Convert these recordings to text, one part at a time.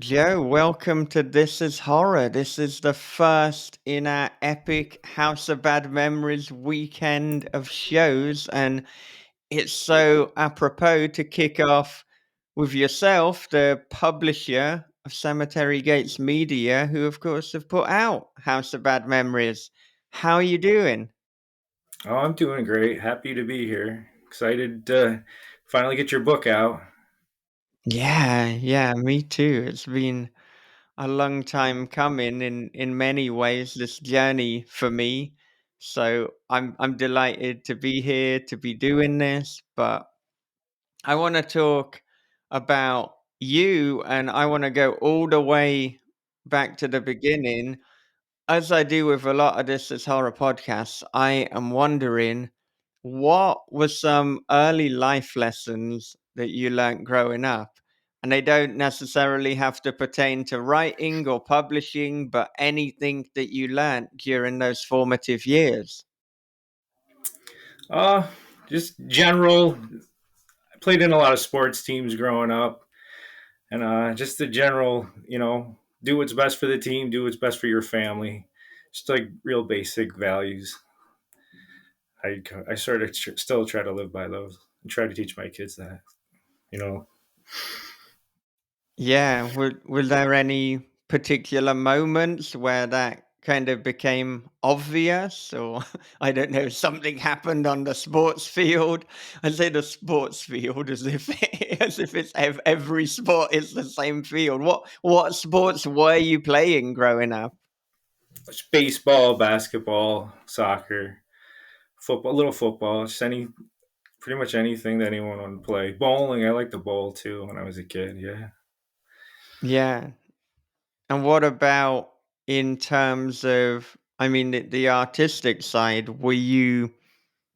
Joe, welcome to This Is Horror. This is the first in our epic House of Bad Memories weekend of shows, and it's so apropos to kick off with yourself, the publisher of Cemetery Gates Media, who, of course, have put out House of Bad Memories. How are you doing? Oh, I'm doing great. Happy to be here. Excited to finally get your book out. Yeah, me too. It's been a long time coming in many ways, this journey for me. So I'm delighted to be here to be doing this, but I want to talk about you, and I want to go all the way back to the beginning. As I do with a lot of This Is Horror podcasts, I am wondering, what were some early life lessons that you learnt growing up? And they don't necessarily have to pertain to writing or publishing, but anything that you learnt during those formative years. Uh, just general. I played in a lot of sports teams growing up, and just the general, do what's best for the team, do what's best for your family. Just like real basic values. I sort of still try to live by those and try to teach my kids that. You know, Yeah, were there any particular moments where that kind of became obvious, or I don't know, something happened on the sports field? I say the sports field as if as if it's every sport is the same field. What sports were you playing growing up? it's baseball, basketball, soccer, football, little football, just pretty much anything that anyone would play. Bowling, I liked to bowl too when I was a kid. Yeah. Yeah, and what about in terms of, I mean, the artistic side? Were you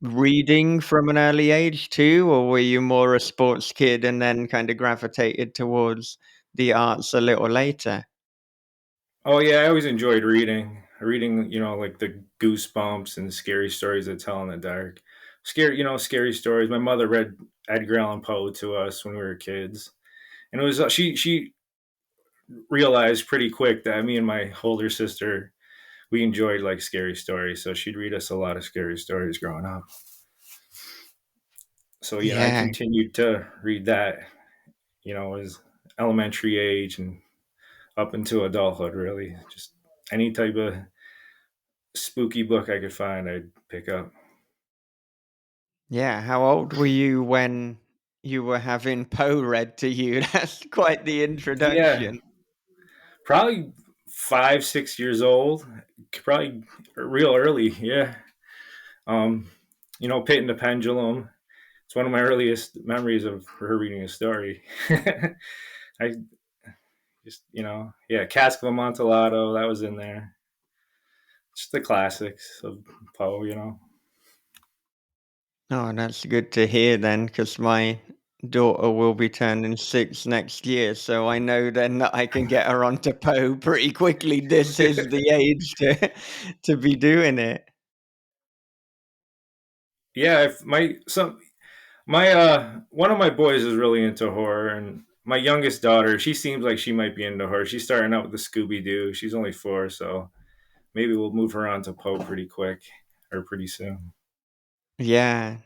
reading from an early age too, or were you more a sports kid and then kind of gravitated towards the arts a little later? Oh yeah, I always enjoyed reading. Reading, like the goosebumps and scary stories that tell in the dark. Scary stories. My mother read Edgar Allan Poe to us when we were kids, and it was she realized pretty quick that me and my older sister we enjoyed like scary stories, so she'd read us a lot of scary stories growing up. So I Yeah, continued to read that, as elementary age and up into adulthood, really. Just any type of spooky book I could find, I'd pick up. yeah. How old were you when you were having Poe read to you? That's quite the Yeah, introduction. probably 5, 6 years old, probably real early. Yeah, um, Pit and the Pendulum. It's one of my earliest memories of her reading a story. I just, yeah, Cask of Amontillado, that was in there. Just the classics of Poe. Oh, that's good to hear then, because my daughter will be turning 6 next year, so I know then that I can get her onto Poe pretty quickly. This is the age to to be doing it. Yeah, if my one of my boys is really into horror, and my youngest daughter, she seems like she might be into horror. She's starting out with the Scooby Doo. She's only 4, so maybe we'll move her on to Poe pretty quick or pretty soon. Yeah,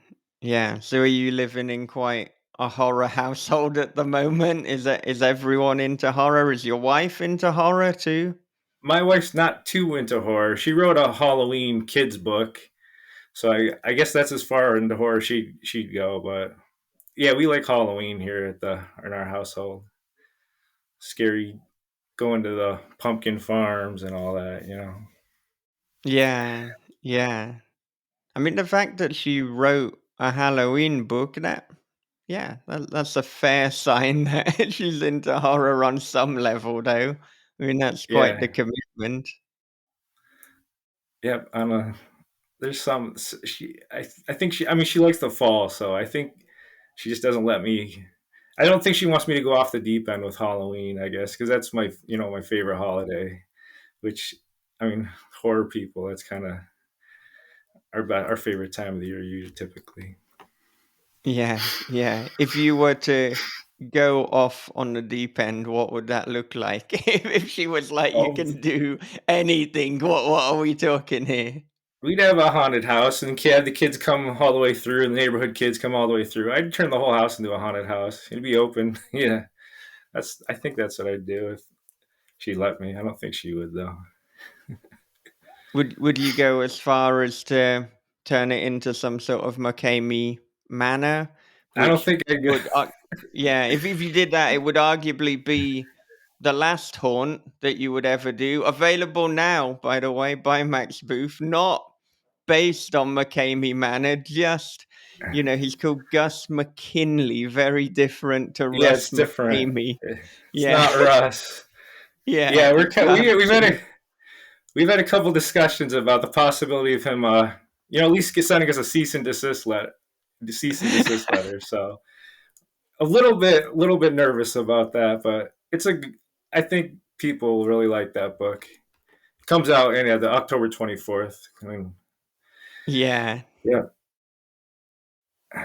yeah. So are you living in quite a horror household at the moment? Is everyone into horror? Is your wife into horror too? My wife's not too into horror. She wrote a Halloween kids book, so I guess that's as far into horror she'd go. But yeah, we like Halloween here in our household. Scary, going to the pumpkin farms and all that. Yeah, yeah. I mean, the fact that she wrote a Halloween book, that's a fair sign that she's into horror on some level, though. I mean, that's quite Yeah, the commitment. yep. There's some I think she I mean she likes the fall, so I think she just doesn't let me. I don't think she wants me to go off the deep end with Halloween, I guess, because that's my favorite holiday. Which, I mean, horror people, that's kind of our favorite time of the year, usually typically. Yeah, yeah. If you were to go off on the deep end, what would that look like? If she was like, "You Oh, can do anything," what are we talking here? we'd have a haunted house and have the kids come all the way through, and the neighborhood kids come all the way through. I'd turn the whole house into a haunted house. It'd be open. Yeah, I think that's what I'd do if she let me. I don't think she would though. Would you go as far as to turn it into some sort of McCamey manor, I don't which think I'd go. would, yeah, if you did that, it would arguably be the last haunt that you would ever do. Available now, by the way, by Max Booth, not based on McCamey Manor, just, he's called Gus McKinley, very different to Yeah, Russ it's different. McCamey. It's Yeah, not Russ. yeah, Yeah, gotcha. we've had a couple discussions about the possibility of him, at least sending us a cease and desist letter. So little bit nervous about that, but I think people really like that book. It comes out the October 24th. I mean, Yeah, yeah,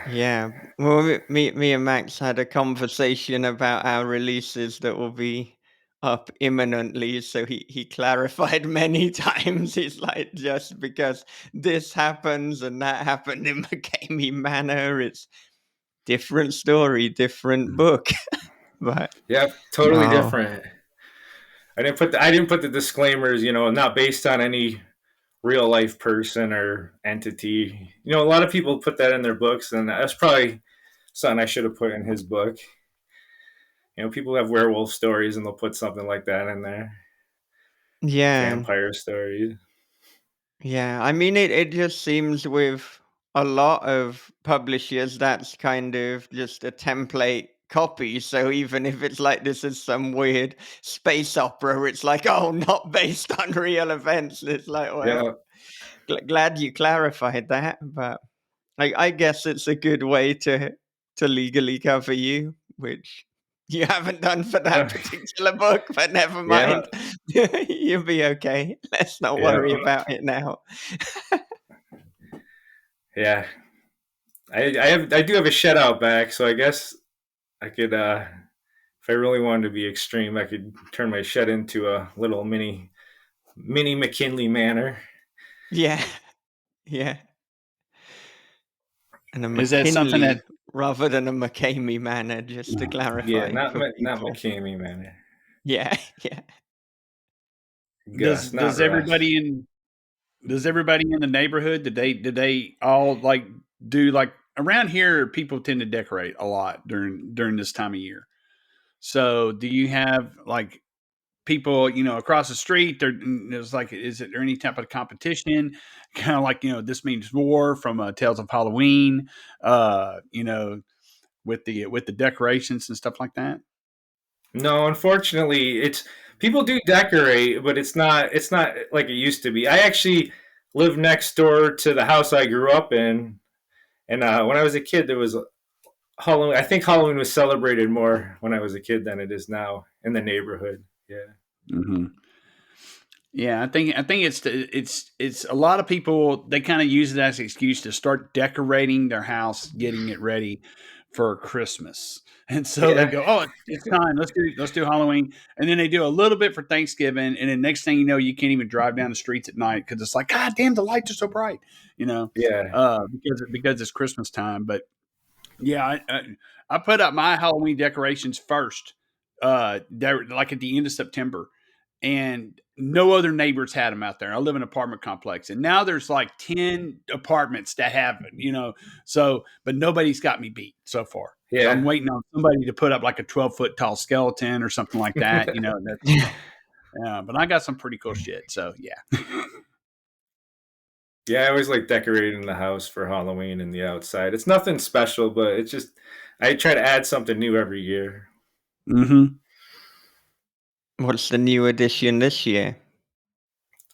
yeah. Well, me and Max had a conversation about our releases that will be up imminently. So he clarified many times. He's like, just because this happens and that happened in McCamey Manor, it's different story, different book. But yeah, totally no, different. I didn't put the disclaimers, not based on any real life person or entity. A lot of people put that in their books, and that's probably something I should have put in his book. People have werewolf stories, and they'll put something like that in there. yeah, Vampire stories. yeah. I mean, it just seems with a lot of publishers, that's kind of just a template copy. So even if it's like this is some weird space opera, it's like, oh, not based on real events. It's like, Yeah, well, glad you clarified that, but I guess it's a good way to legally cover you, which you haven't done for that particular book, but never yeah, mind. You'll be okay. Let's not yeah, worry about it now. yeah. I do have a shed out back, so I guess I could, if I really wanted to be extreme, I could turn my shed into a little mini McKinley Manor. Yeah, yeah. And a Is that something that McKinley rather than a McCamey Manor, just to Yeah, clarify for not people. McKamey Manor. Yeah, yeah. does Gus, not does Russ. everybody in does everybody in the neighborhood did they all like do like around here people tend to decorate a lot during this time of year. So do you have like people, across the street there's like is it there any type of competition? Kind of like, this means war from Tales of Halloween, with the decorations and stuff like that. No, unfortunately, it's people do decorate, but it's not like it used to be. I actually live next door to the house I grew up in, and when I was a kid, there was Halloween. I think Halloween was celebrated more when I was a kid than it is now in the neighborhood. Yeah, Hmm. Yeah, I think it's a lot of people they kind of use it as an excuse to start decorating their house, getting it ready for Christmas. And so they yeah, go, "Oh, it's time. Let's do Halloween." And then they do a little bit for Thanksgiving, and then next thing you know, you can't even drive down the streets at night because it's like, "God damn, the lights are so bright," yeah, because it's Christmas time. But yeah, I put up my Halloween decorations first, like at the end of September, and no other neighbors had them out there. I live in an apartment complex, and now there's like 10 apartments that have it, So, but nobody's got me beat so far. So I'm yeah. waiting on somebody to put up like a 12-foot tall skeleton or something like that. But I got some pretty cool shit. So yeah. Yeah, I always like decorating the house for Halloween and the outside. It's nothing special, but it's just I try to add something new every year. Hmm. What's the new edition this year?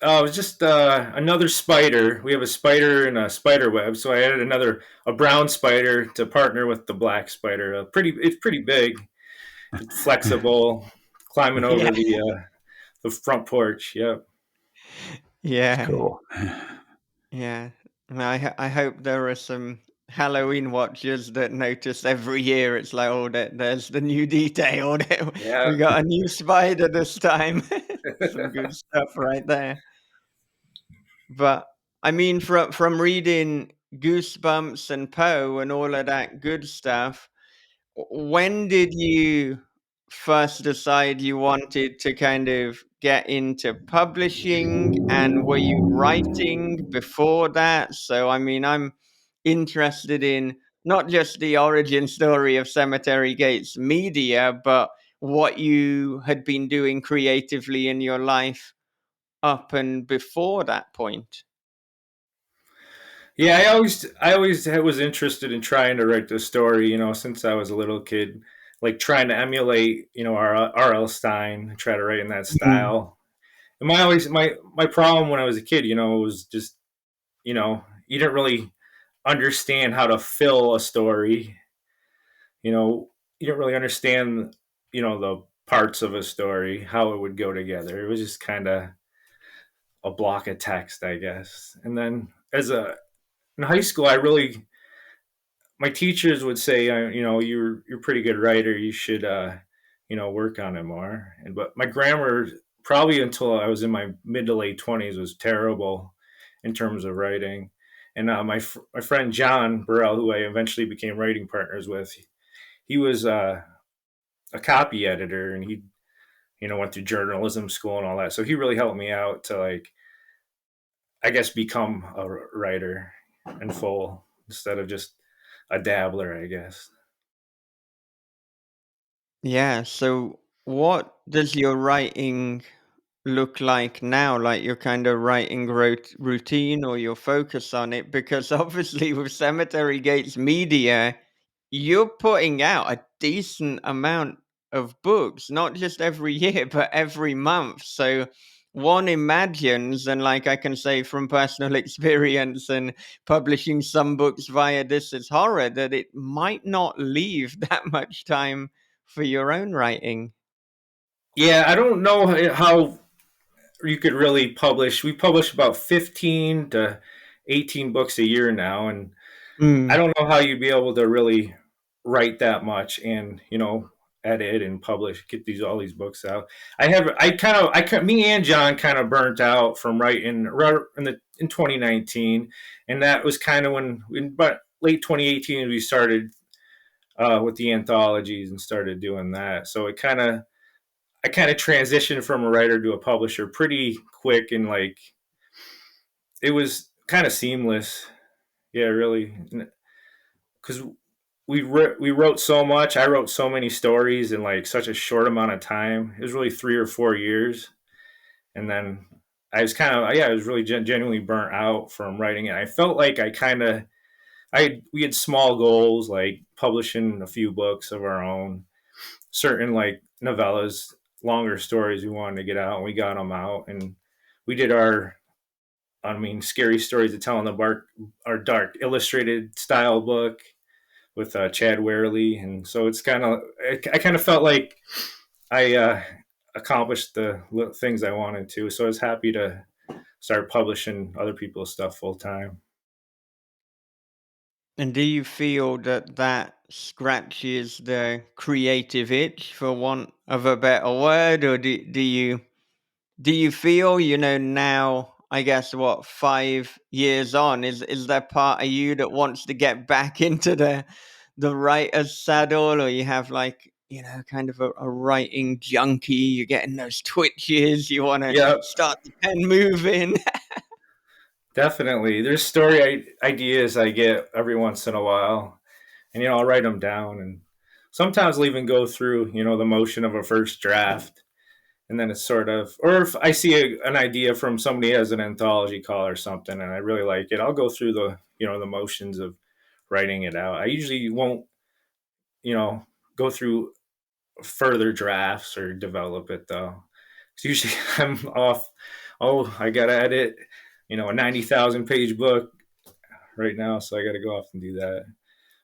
Oh, it's just another spider. We have a spider and a spider web, so I added a brown spider to partner with the black spider. It's pretty big, it's flexible, climbing Yeah, over the front porch. Yep. It's yeah, cool. yeah. And I hope there are some Halloween watchers that notice every year it's like, oh, there's the new detail. Yeah. We got a new spider this time. Some good stuff right there. But I mean, from reading Goosebumps and Poe and all of that good stuff, when did you first decide you wanted to kind of get into publishing, and were you writing before that? So, I mean, I'm interested in not just the origin story of Cemetery Gates Media, but what you had been doing creatively in your life up and before that point. Yeah, I always was interested in trying to write the story, since I was a little kid, like trying to emulate, R.L. Stein, try to write in that Mm. style. And my problem when I was a kid, was just, you didn't really understand how to fill a story. You know, you didn't really understand, the parts of a story, how it would go together. It was just kind of a block of text, I guess. And then in high school, my teachers would say, you're a pretty good writer. You should, work on it more. But my grammar, probably until I was in my mid to late 20s, was terrible in terms of writing. And my friend John Burrell, who I eventually became writing partners with, he was a copy editor, and he, went through journalism school and all that. So he really helped me out to, like, I guess, become a writer in full instead of just a dabbler, I guess. Yeah. So, what does your writing look like now? Like your kind of writing routine or your focus on it? Because obviously, with Cemetery Gates Media, you're putting out a decent amount of books, not just every year, but every month. So, one imagines, and like I can say from personal experience and publishing some books via This Is Horror, that it might not leave that much time for your own writing. Yeah, I don't know how you could really publish. We publish about 15 to 18 books a year now, and I Mm. don't know how you'd be able to really write that much and, edit and publish, get all these books out. Me and John kind of burnt out from writing in 2019, and that was kind of but late 2018 we started with the anthologies and started doing that. So I kind of transitioned from a writer to a publisher pretty quick, and like it was kind of seamless. Yeah, really, because we wrote so much. I wrote so many stories in like such a short amount of time. It was really 3 or 4 years, and then I was really genuinely burnt out from writing it. I felt like we had small goals like publishing a few books of our own, certain like novellas, longer stories we wanted to get out, and we got them out, and we did scary stories to tell in the our dark illustrated style book with Chad Warely, and so I kind of felt like I accomplished the things I wanted to, so I was happy to start publishing other people's stuff full time. And do you feel that that scratches the creative itch, for want of a better word, or do you feel, now, I guess, what, 5 years on, is there part of you that wants to get back into the writer's saddle, or you have like, kind of a writing junkie, you're getting those twitches, you want to Yeah, start the pen moving? definitely. There's ideas I get every once in a while, and I'll write them down, and sometimes I'll even go through the motion of a first draft, and then it's sort of, or if I see an idea from somebody as an anthology call or something and I really like it, I'll go through the motions of writing it out. I usually won't you know go through further drafts or develop it though, because usually I'm off. Oh, I gotta edit a 90,000 page book right now, so I gotta go off and do that.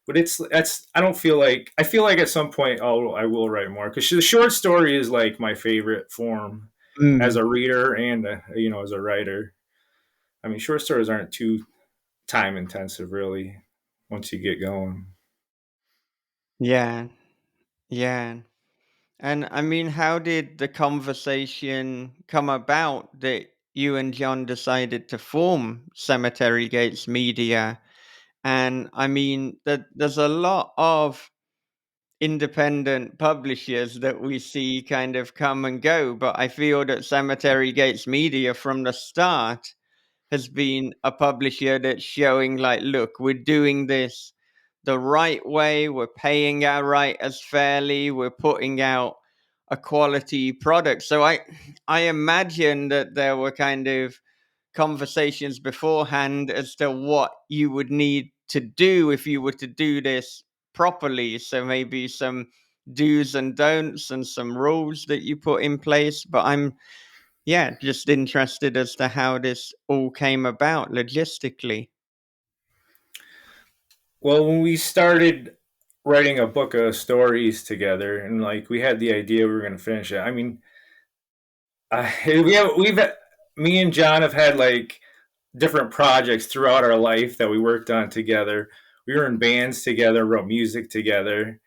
But that's I don't feel like I feel like at some point I will write more, because the short story is like my favorite form as Mm. a reader and as a writer. I mean, short stories aren't too time intensive really. once you get going. Yeah, yeah. And I mean, how did the conversation come about that you and John decided to form Cemetery Gates Media? And I mean, that there's a lot of independent publishers that we see kind of come and go, but I feel that Cemetery Gates Media from the start has been a publisher that's showing like, look, we're doing this the right way, we're paying our writers fairly, we're putting out a quality product. So I imagine that there were kind of conversations beforehand as to what you would need to do if you were to do this properly. So maybe some do's and don'ts and some rules that you put in place. But I'm, yeah, just interested as to how this all came about logistically. Well, when we started writing a book of stories together, and like we had the idea we were going to finish it. I mean, we've me and John have had like different projects throughout our life that we worked on together. We were in bands together, wrote music together,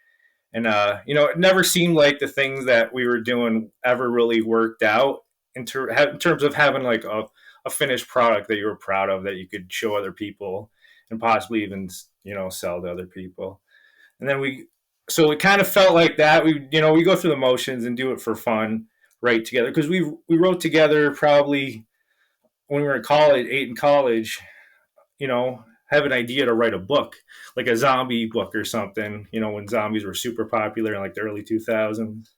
and it never seemed like the things that we were doing ever really worked out in terms of having like a finished product that you were proud of that you could show other people and possibly even sell to other people. And then so it kind of felt like that we go through the motions and do it for fun, write together, because we wrote together probably when we were in college, in college, have an idea to write a book, like a zombie book or something, when zombies were super popular in like the early 2000s.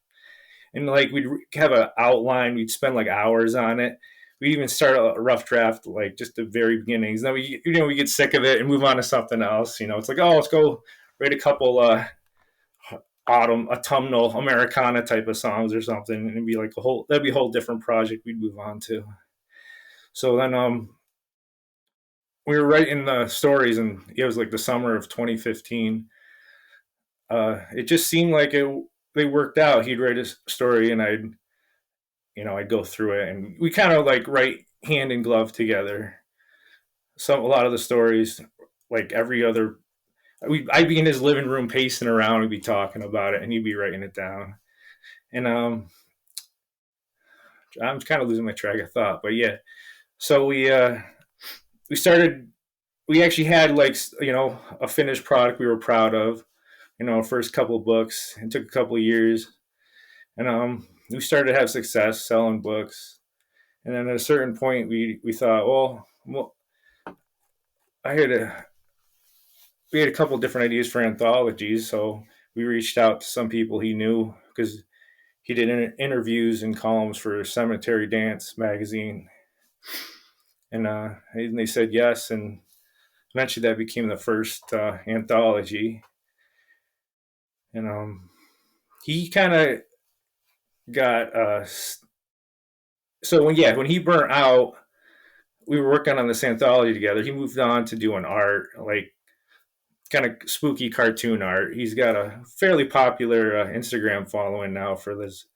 And like we'd have an outline, we'd spend like hours on it. We even start a rough draft, like just the very beginnings. Then we get sick of it and move on to something else. It's like, oh, let's go write a couple autumnal Americana type of songs or something, and it'd be like that'd be a whole different project we'd move on to. So then we were writing the stories, and it was like the summer of 2015. It just seemed like they worked out. He'd write a story, and I'd go through it, and we kind of like write hand in glove together. A lot of the stories, like every other, I'd be in his living room pacing around, we'd be talking about it, and he'd be writing it down. And I'm kind of losing my track of thought, but yeah. So we started. We actually had like a finished product we were proud of. First couple of books. It took a couple of years, and we started to have success selling books. And then at a certain point, we thought, well, I had we had a couple of different ideas for anthologies, so we reached out to some people he knew because he did interviews and columns for Cemetery Dance magazine, and they said yes, and eventually that became the first anthology. And he kind of got so when he burnt out, we were working on this anthology together. He moved on to doing art, like kind of spooky cartoon art. He's got a fairly popular Instagram following now for this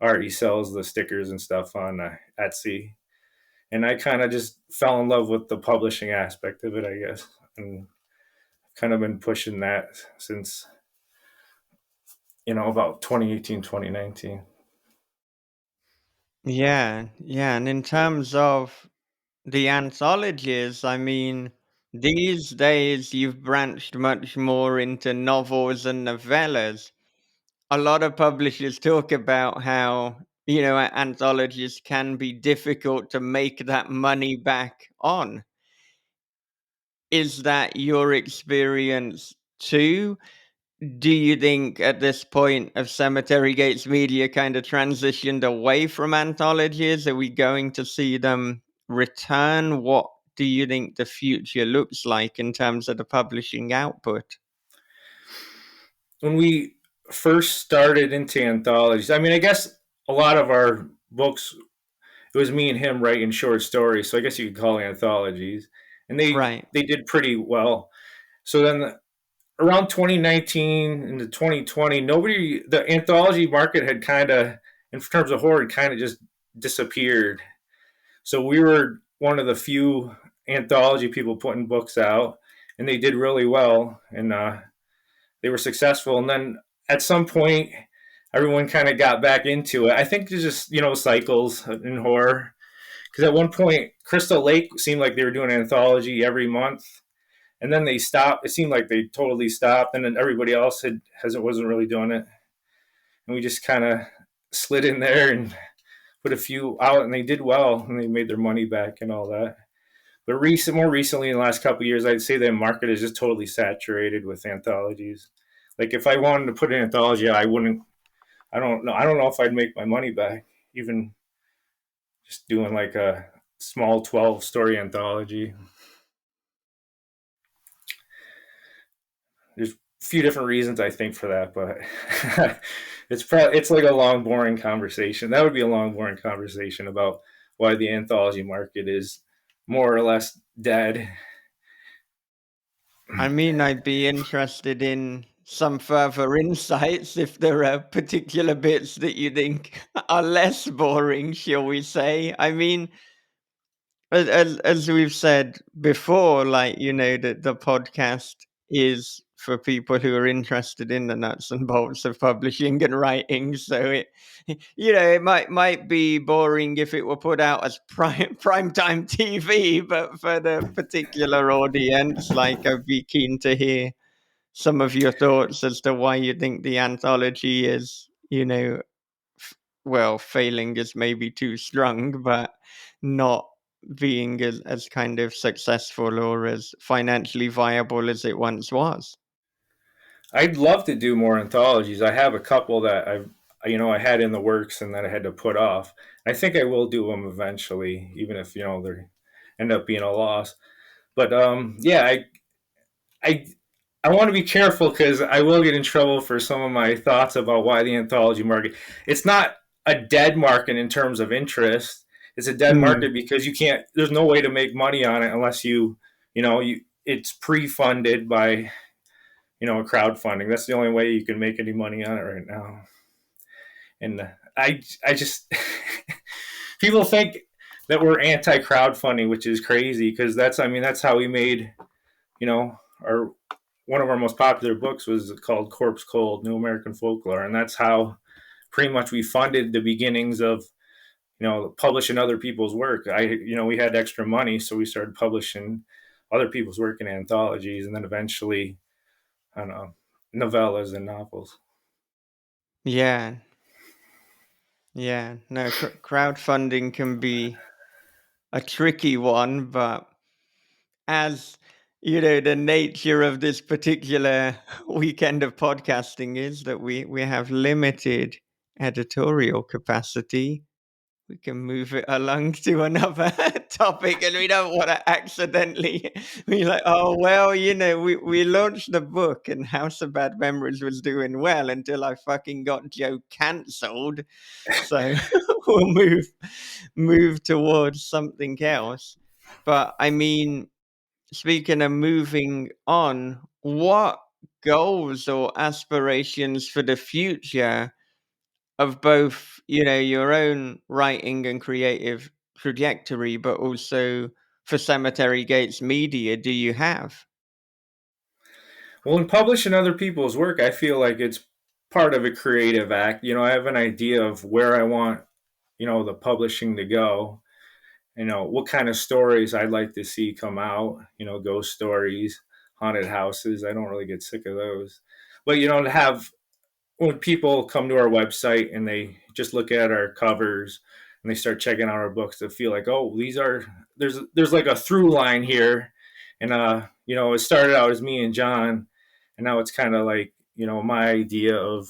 art. He sells the stickers and stuff on Etsy. And I kind of just fell in love with the publishing aspect of it, I guess, and kind of been pushing that since about 2018, 2019. Yeah, yeah. And in terms of the anthologies, I mean, these days you've branched much more into novels and novellas. A lot of publishers talk about how, anthologies can be difficult to make that money back on. Is that your experience too? Do you think at this point of Cemetery Gates Media kind of transitioned away from anthologies? Are we going to see them return? What do you think the future looks like in terms of the publishing output? When we first started into anthologies, I mean, I guess a lot of our books, it was me and him writing short stories, so I guess you could call it anthologies, and Right. they did pretty well. So then around 2019 into 2020, the anthology market had kind of, in terms of horror, kind of just disappeared. So we were one of the few anthology people putting books out, and they did really well, and they were successful. And then at some point, everyone kind of got back into it. I think there's just cycles in horror. Because at one point, Crystal Lake seemed like they were doing an anthology every month, and then they stopped. It seemed like they totally stopped, and then everybody else wasn't really doing it, and we just kind of slid in there and put a few out, and they did well, and they made their money back and all that. But more recently, in the last couple of years, I'd say the market is just totally saturated with anthologies. Like if I wanted to put an anthology, I wouldn't. I don't know. I don't know if I'd make my money back, even just doing like a small 12-story anthology. There's a few different reasons I think for that, but it's like a long, boring conversation. That would be a long, boring conversation about why the anthology market is more or less dead. I mean, I'd be interested in some further insights if there are particular bits that you think are less boring, shall we say. I mean, as we've said before, like, the podcast is for people who are interested in the nuts and bolts of publishing and writing. So it might be boring if it were put out as primetime TV, but for the particular audience, like, I'd be keen to hear some of your thoughts as to why you think the anthology is, well, failing is maybe too strong, but not being as kind of successful or as financially viable as it once was. I'd love to do more anthologies. I have a couple that I had in the works and that I had to put off. I think I will do them eventually, even if they end up being a loss. But yeah, I I want to be careful because I will get in trouble for some of my thoughts about why the anthology market. It's not a dead market in terms of interest. It's a dead Mm. market because you can't. There's no way to make money on it unless it's pre-funded by crowdfunding. That's the only way you can make any money on it right now. And I just people think that we're anti-crowdfunding, which is crazy because that's how we made our one of our most popular books was called Corpse Cold: New American Folklore, and that's how pretty much we funded the beginnings of publishing other people's work. We had extra money, so we started publishing other people's work in anthologies, and then eventually, I don't know, novellas and novels. Yeah. Yeah. No, crowdfunding can be a tricky one, but as the nature of this particular weekend of podcasting is that we have limited editorial capacity. We can move it along to another topic, and we don't want to accidentally be like, oh, well, we launched the book and House of Bad Memories was doing well until I fucking got Joe cancelled. So we'll move towards something else. But I mean, speaking of moving on, what goals or aspirations for the future of both, your own writing and creative trajectory, but also for Cemetery Gates Media, do you have? Well, in publishing other people's work, I feel like it's part of a creative act. I have an idea of where I want the publishing to go. What kind of stories I'd like to see come out. Ghost stories, haunted houses. I don't really get sick of those. But to have when people come to our website and they just look at our covers and they start checking out our books, to feel like, oh, there's like a through line here, and it started out as me and John, and now it's kind of like my idea of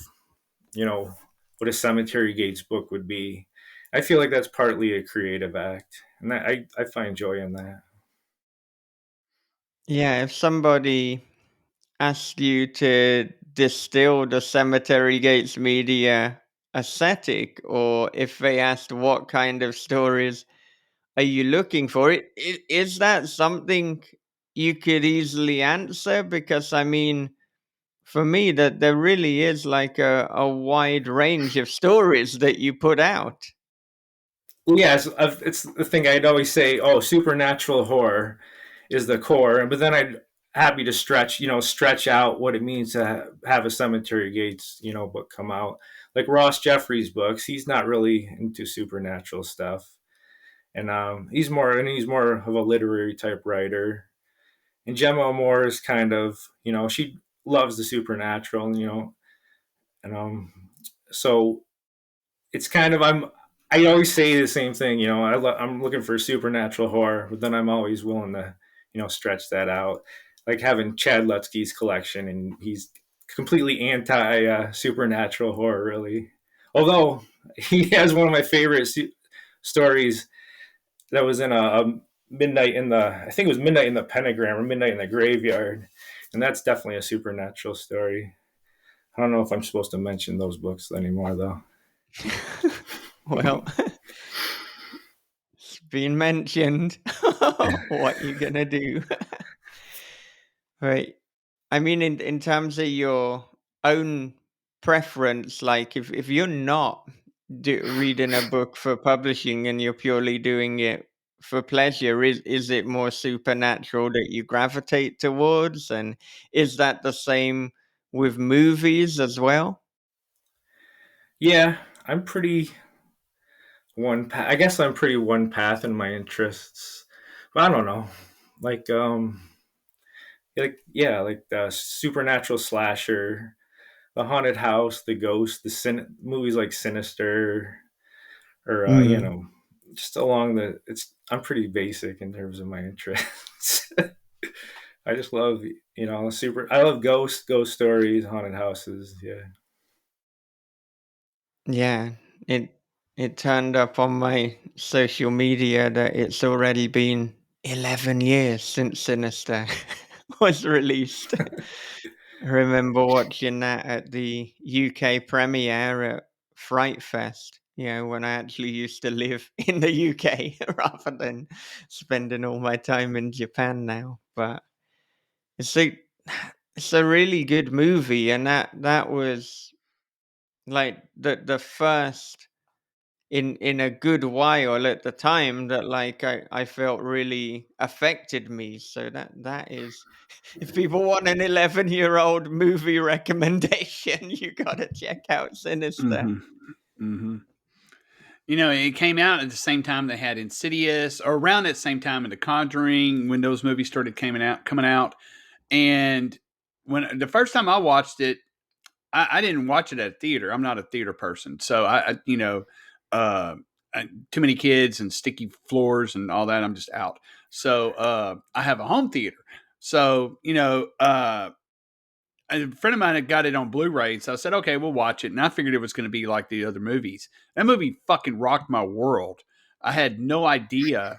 what a Cemetery Gates book would be. I feel like that's partly a creative act, and I find joy in that. Yeah, if somebody asked you to distill the Cemetery Gates Media aesthetic, or if they asked what kind of stories are you looking for, is that something you could easily answer? Because I mean, for me, that there really is like a wide range of stories that you put out. Yeah, it's the thing I'd always say. Oh, supernatural horror is the core, but then happy to stretch out what it means to have a Cemetery Gates, book come out. Like Ross Jeffries' books, he's not really into supernatural stuff, and he's more of a literary type writer. And Gemma Moore is kind of, she loves the supernatural, and so it's kind of I always say the same thing, I'm looking for supernatural horror, but then I'm always willing to, stretch that out. Like having Chad Lutzke's collection, and he's completely anti supernatural horror, really. Although he has one of my favorite stories that was in a midnight in the I think it was Midnight in the Pentagram or Midnight in the Graveyard, and that's definitely a supernatural story. I don't know if I'm supposed to mention those books anymore, though. Well, it's been mentioned. What you gonna do? Right. I mean, in terms of your own preference, like if you're not reading a book for publishing and you're purely doing it for pleasure, is it more supernatural that you gravitate towards, and is that the same with movies as well? Yeah, I'm pretty one path. I guess I'm pretty one path in my interests, but I don't know. Like like the supernatural slasher, the haunted house, the ghost, movies like Sinister, or Mm. just along the. It's I'm pretty basic in terms of my interests. I just love super. I love ghost stories, haunted houses. Yeah. Yeah, it it turned up on my social media that it's already been 11 years since Sinister was released. I remember watching that at the UK premiere at Fright Fest, when I actually used to live in the UK rather than spending all my time in Japan now. But it's a it's a really good movie, and that was like the first in a good while at the time that like I felt really affected me. So that is, if people want an 11-year-old movie recommendation, you gotta check out Sinister. Mm-hmm. Mm-hmm. It came out at the same time they had Insidious, or around that same time in The Conjuring, when those movies started coming out. And when the first time I watched it, I didn't watch it at a theater. I'm not a theater person, so uh, too many kids and sticky floors and all that. I'm just out. So I have a home theater. So a friend of mine had got it on Blu-ray, so I said, "Okay, we'll watch it." And I figured it was going to be like the other movies. That movie fucking rocked my world. I had no idea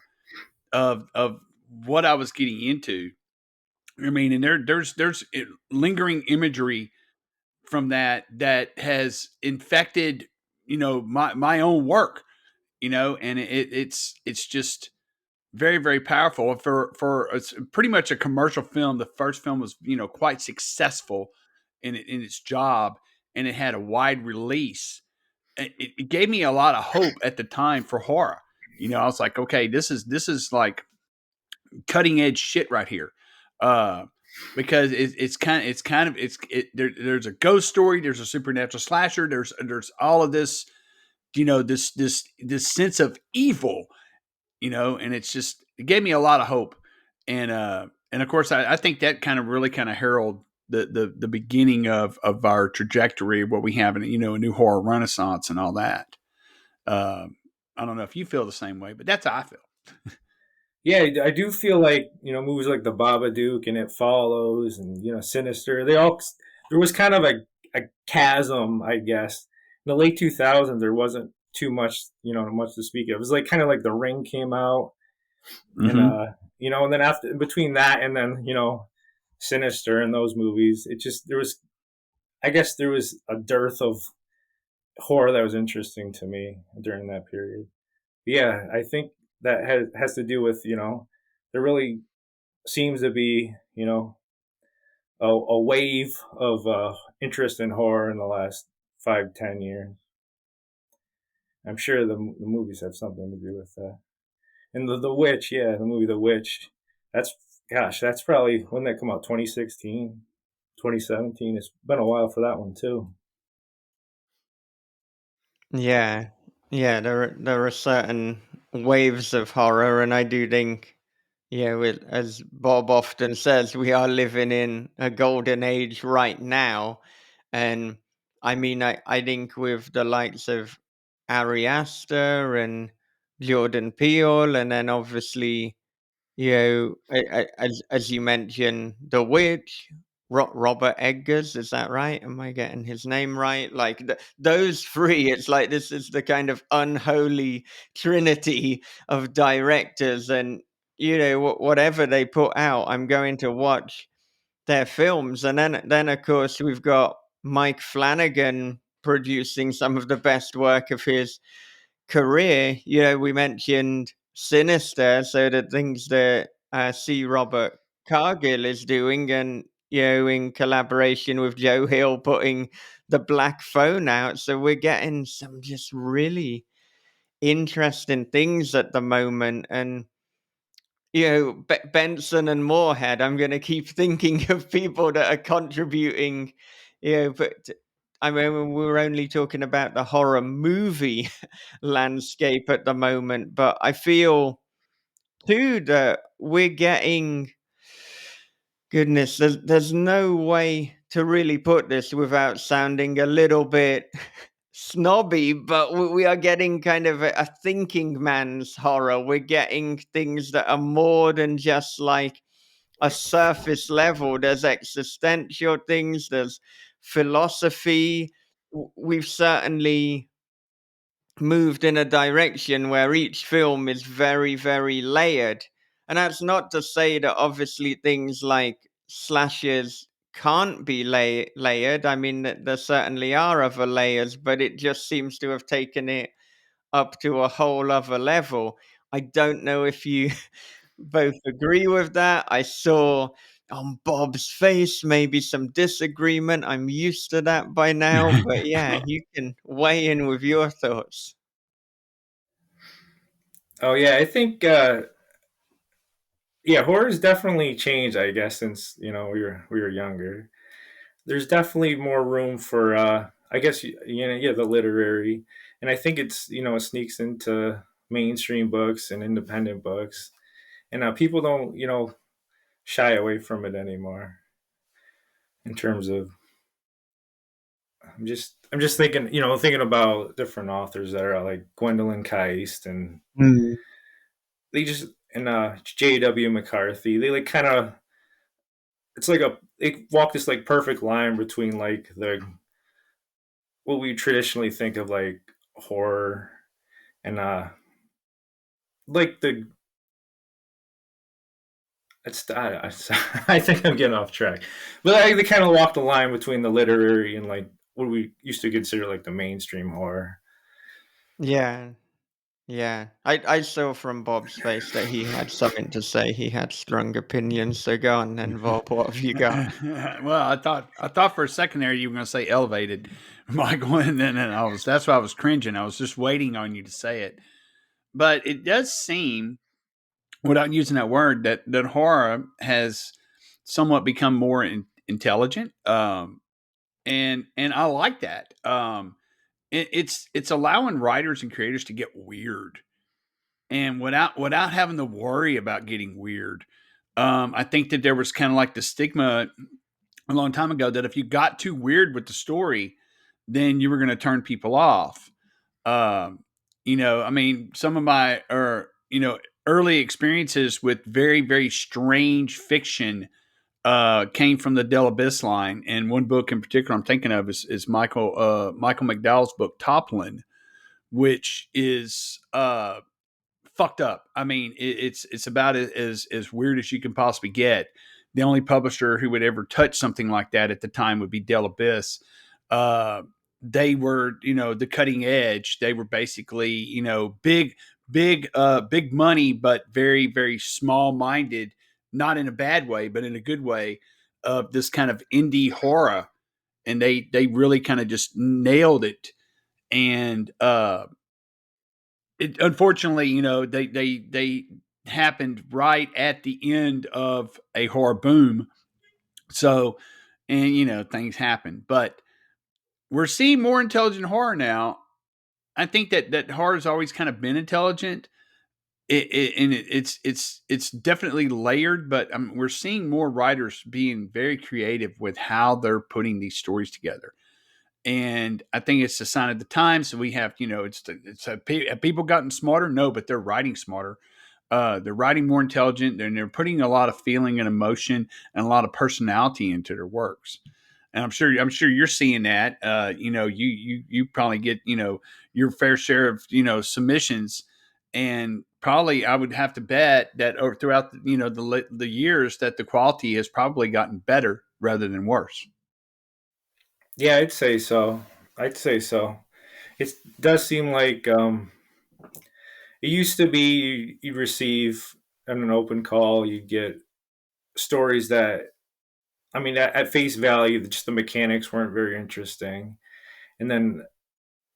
of what I was getting into. I mean, and there's lingering imagery from that has infected my own work, and it's just very, very powerful for it's pretty much a commercial film. The first film was quite successful in its job, and it had a wide release. It gave me a lot of hope at the time for horror. I was like, okay, this is like cutting edge shit right here, uh, because there's a ghost story, there's a supernatural slasher, there's all of this, this sense of evil, and it gave me a lot of hope, and of course I think that kind of herald the beginning of our trajectory of what we have in a new horror renaissance and all that. I don't know if you feel the same way, but that's how I feel. Yeah, I do feel like movies like The Babadook and It Follows and Sinister. There was kind of a chasm, I guess. In the late 2000s, there wasn't too much much to speak of. It was like kind of like The Ring came out, and Mm-hmm. and then after between that and then Sinister and those movies, it just there was a dearth of horror that was interesting to me during that period. Yeah, I think that has to do with there really seems to be a wave of interest in horror in the last 5-10 years. I'm sure the movies have something to do with that. And the Witch, yeah, the movie The Witch, that's gosh, that's probably when that come out, 2016, 2017. It's been a while for that one too. Yeah. Yeah, there are certain waves of horror, and I do think, yeah, as Bob often says, we are living in a golden age right now. And I mean, I think with the likes of Ari Aster and Jordan Peele, and then obviously, as you mentioned, The Witch, Robert Eggers, is that right? Am I getting his name right? Like those three, it's like this is the kind of unholy trinity of directors, and whatever they put out, I'm going to watch their films. And then of course we've got Mike Flanagan producing some of the best work of his career. We mentioned Sinister, so the things that C. Robert Cargill is doing, and in collaboration with Joe Hill, putting the Black Phone out. So we're getting some just really interesting things at the moment, and Benson and Moorhead. I'm going to keep thinking of people that are contributing. But I mean, we're only talking about the horror movie landscape at the moment, but I feel too that we're getting, goodness, there's no way to really put this without sounding a little bit snobby, but we are getting kind of a thinking man's horror. We're getting things that are more than just like a surface level. There's existential things, there's philosophy. We've certainly moved in a direction where each film is very, very layered. And that's not to say that obviously things like slashes can't be layered. I mean, there certainly are other layers, but it just seems to have taken it up to a whole other level. I don't know if you both agree with that. I saw on Bob's face maybe some disagreement. I'm used to that by now, but yeah, you can weigh in with your thoughts. Oh yeah, I think yeah, horror's definitely changed. I guess since we were younger. There's definitely more room for I guess yeah, the literary, and I think it sneaks into mainstream books and independent books, and people don't shy away from it anymore. In terms of, I'm just thinking thinking about different authors that are like Gwendolyn Keist, and Mm. they just and J.W. McCarthy. They like kind of, it's like they walk this like perfect line between like the what we traditionally think of like horror and like the it's I think I'm getting off track, but they kind of walk the line between the literary and like what we used to consider like the mainstream horror. Yeah, yeah. I saw from Bob's face that he had something to say. He had strong opinions. So go on then, Bob. What have you got? Well, I thought for a second there you were going to say elevated, Michael, and then that's why I was cringing. I was just waiting on you to say it. But it does seem, without using that word, that horror has somewhat become more intelligent, and I like that. It's allowing writers and creators to get weird, and without having to worry about getting weird. I think that there was kind of like the stigma a long time ago that if you got too weird with the story, then you were going to turn people off. Um, I mean, some of my early experiences with very very strange fiction came from the Del Abyss line, and one book in particular I'm thinking of is Michael McDowell's book Toppling, which is fucked up. I mean, it's about as weird as you can possibly get. The only publisher who would ever touch something like that at the time would be Del Abyss. Uh, they were, the cutting edge. They were basically, big money, but very, very small minded, not in a bad way, but in a good way, of this kind of indie horror. And they really kind of just nailed it. And unfortunately, they happened right at the end of a horror boom. So, and things happen, but we're seeing more intelligent horror now. I think that horror has always kind of been intelligent. It's definitely layered, but we're seeing more writers being very creative with how they're putting these stories together. And I think it's a sign of the times. So we have, have people gotten smarter? No, but they're writing smarter. They're writing more intelligent, and they're putting a lot of feeling and emotion and a lot of personality into their works. And I'm sure you're seeing that. You probably get your fair share of submissions, and probably I would have to bet that over throughout the years that the quality has probably gotten better rather than worse. Yeah, I'd say so. I'd say so. It does seem like it used to be you receive on an open call, you get stories that, I mean, at face value, just the mechanics weren't very interesting. And then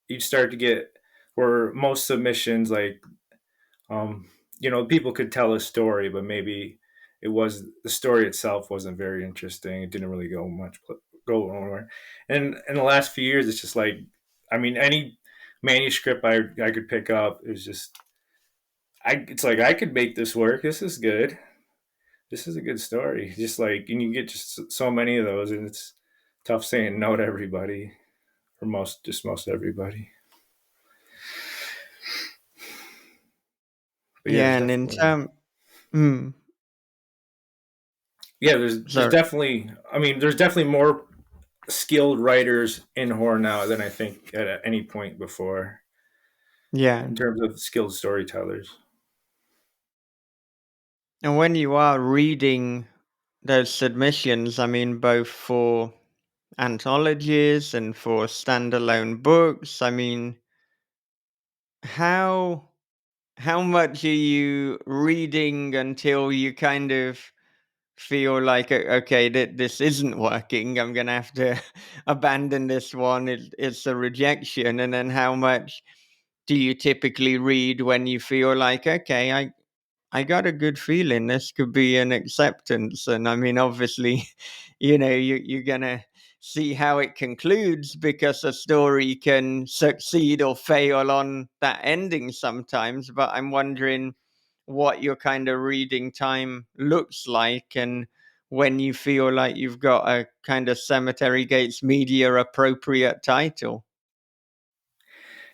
you'd start to get where most submissions, like, um, people could tell a story, but maybe the story itself wasn't very interesting. It didn't really go nowhere. And in the last few years, it's just like, I mean, any manuscript I could pick up is just, it's like I could make this work. This is good. This is a good story. Just like, and you get just so many of those, and it's tough saying no to everybody, or most everybody. But yeah, Yeah, and in term, mm, there's sorry, definitely, I mean, there's definitely more skilled writers in horror now than I think at any point before yeah. in terms of skilled storytellers. And when you are reading those submissions, I mean, both for anthologies and for standalone books, I mean, how how much are you reading until you kind of feel like, okay, this isn't working. I'm gonna have to abandon this one. It's a rejection. And then how much do you typically read when you feel like, okay, I got a good feeling this could be an acceptance. And I mean, obviously, you're gonna see how it concludes, because a story can succeed or fail on that ending sometimes. But I'm wondering what your kind of reading time looks like, and when you feel like you've got a kind of Cemetery Gates media appropriate title.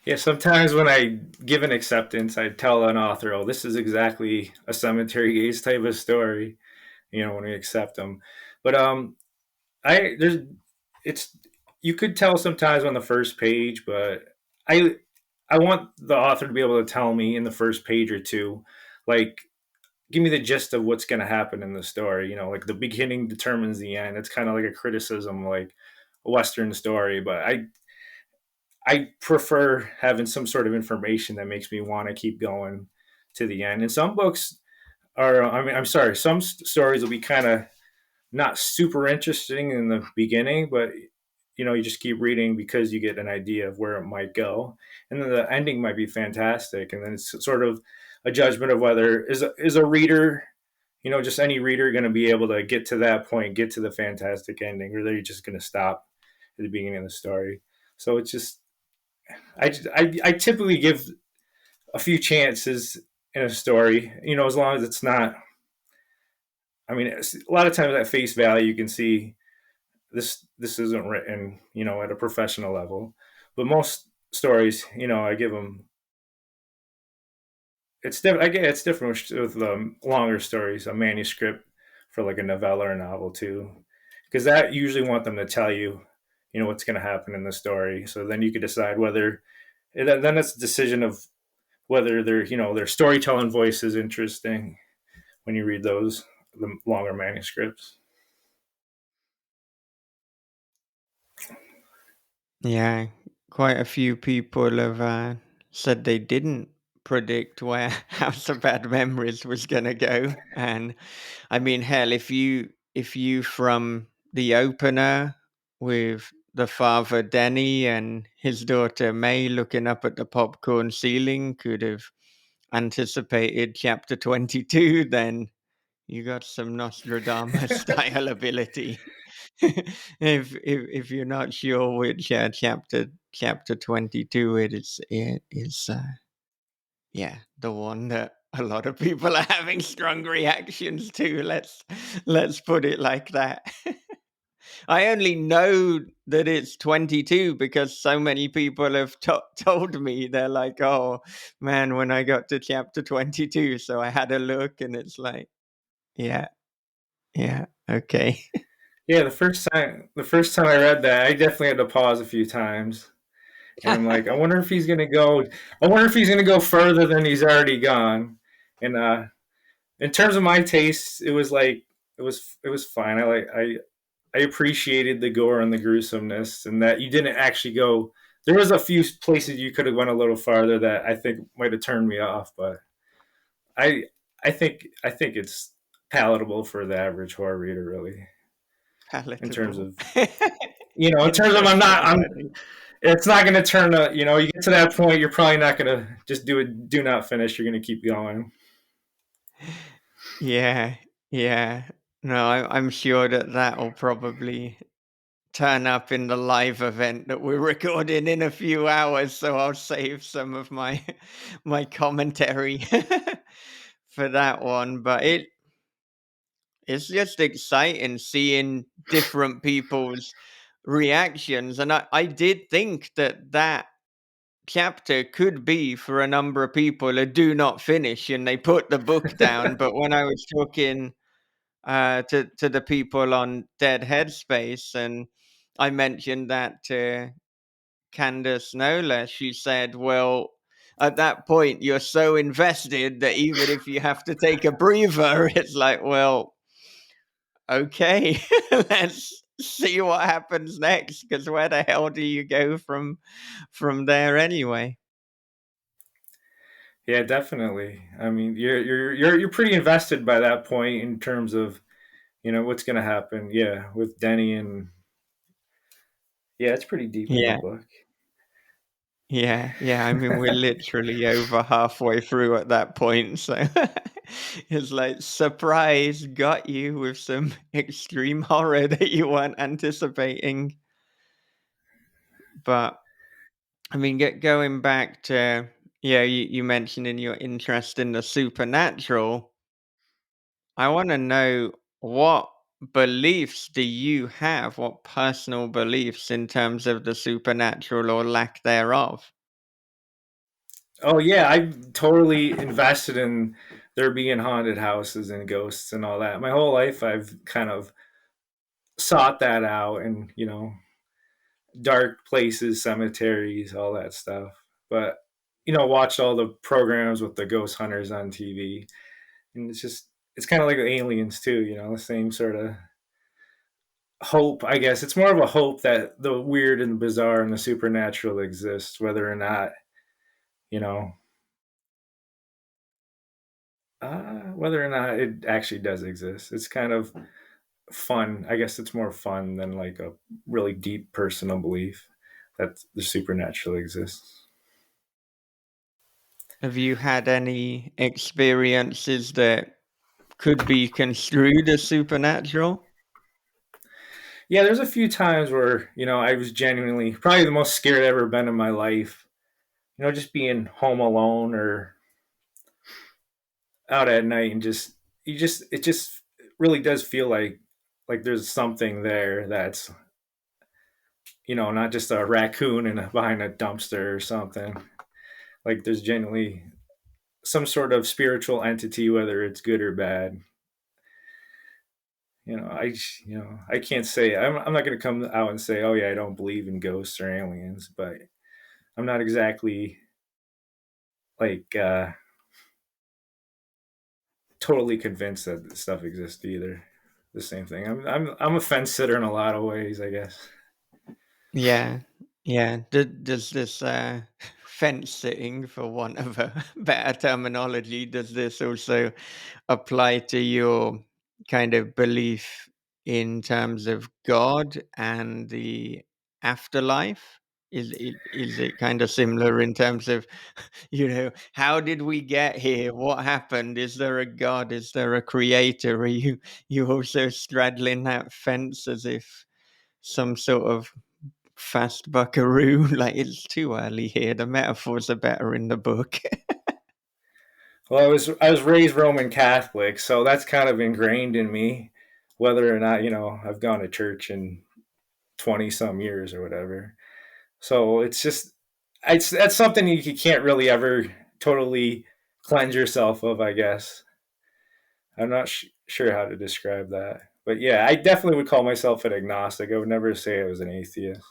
Yeah, sometimes when I give an acceptance, I tell an author, "Oh, this is exactly a Cemetery Gates type of story." When we accept them, but I there's it's you could tell sometimes on the first page, but I I want the author to be able to tell me in the first page or two, like, give me the gist of what's going to happen in the story. Like the beginning determines the end. It's kind of like a criticism, like a Western story, but I prefer having some sort of information that makes me want to keep going to the end. And some books are, I mean, I'm sorry, some stories will be kind of not super interesting in the beginning, but you just keep reading because you get an idea of where it might go, and then the ending might be fantastic, and then it's sort of a judgment of whether is a reader, just any reader, going to be able to get to that point, get to the fantastic ending, or they're just going to stop at the beginning of the story. So it's just I typically give a few chances in a story, as long as it's not. I mean, a lot of times at face value, you can see this isn't written, at a professional level. But most stories, I give them. It's different. I get it's different with longer stories, a manuscript for like a novella or a novel too, because that usually want them to tell you, what's going to happen in the story. So then you could decide whether. Then it's a decision of whether their storytelling voice is interesting when you read the longer manuscripts. Yeah, quite a few people have said they didn't predict where House of Bad Memories was gonna go. And I mean, hell, if you from the opener with the father Denny and his daughter May looking up at the popcorn ceiling could have anticipated chapter 22, then you got some Nostradamus style ability. If you're not sure which chapter 22 it is, yeah, the one that a lot of people are having strong reactions to. Let's put it like that. I only know that it's 22 because so many people have told me. They're like, "Oh man, when I got to chapter 22, so I had a look, and it's like, yeah, yeah, okay." Yeah, the first time I read that, I definitely had to pause a few times, and I'm like, I wonder if he's gonna go. I wonder if he's gonna go further than he's already gone. And in terms of my taste, it was like it was fine. I appreciated the gore and the gruesomeness, and that you didn't actually go. There was a few places you could have went a little farther that I think might have turned me off, but I I think it's palatable for the average horror reader, really. In terms Palatable. of in terms of Interesting I'm wording. it's not going to turn a you get to that point, you're probably not going to just do not finish. You're going to keep going. Yeah, yeah. No, I'm sure that that'll probably turn up in the live event that we're recording in a few hours, so I'll save some of my my commentary for that one. But it's just exciting seeing different people's reactions, and I did think that that chapter could be for a number of people a do not finish and they put the book down. But when I was talking to the people on Dead Headspace, and I mentioned that to Candace Nola, she said, "Well, at that point, you're so invested that even if you have to take a breather, it's like, well, okay, let's see what happens next. Because where the hell do you go from there anyway?" Yeah, definitely. I mean, you're pretty invested by that point in terms of what's going to happen. Yeah, with Denny, and yeah, it's pretty deep in the Yeah. book. Yeah, yeah. I mean, we're literally over halfway through at that point, so it's like surprise, got you with some extreme horror that you weren't anticipating. But I mean, going back to, yeah, you mentioning your interest in the supernatural. I want to know, what beliefs do you have? What personal beliefs in terms of the supernatural or lack thereof? Oh yeah, I'm totally invested in there being haunted houses and ghosts and all that. My whole life, I've kind of sought that out, and dark places, cemeteries, all that stuff. But watched all the programs with the ghost hunters on TV, and it's kind of like aliens too. The same sort of hope. I guess it's more of a hope that the weird and the bizarre and the supernatural exists, whether or not you know whether or not it actually does exist. It's kind of fun. I guess it's more fun than like a really deep personal belief that the supernatural exists. Have you had any experiences that could be construed as supernatural? Yeah, there's a few times where I was genuinely probably the most scared I've ever been in my life. Just being home alone or out at night, and it just really does feel like there's something there that's not just a raccoon behind a dumpster or something. Like there's genuinely some sort of spiritual entity, whether it's good or bad. I can't say I'm not going to come out and say, oh yeah, I don't believe in ghosts or aliens, but I'm not exactly like totally convinced that this stuff exists either. The same thing. I'm a fence sitter in a lot of ways, I guess. Yeah, yeah. Does this fence sitting, for want of a better terminology, does this also apply to your kind of belief in terms of God and the afterlife? Is it kind of similar in terms of, how did we get here? What happened? Is there a God? Is there a creator? Are you also straddling that fence as if some sort of fast buckaroo? Like, it's too early here. The metaphors are better in the book. Well, I was raised Roman Catholic, so that's kind of ingrained in me, whether or not I've gone to church in 20 some years or whatever. So that's something you can't really ever totally cleanse yourself of, I guess. I'm not sure how to describe that, but yeah, I definitely would call myself an agnostic. I would never say I was an atheist.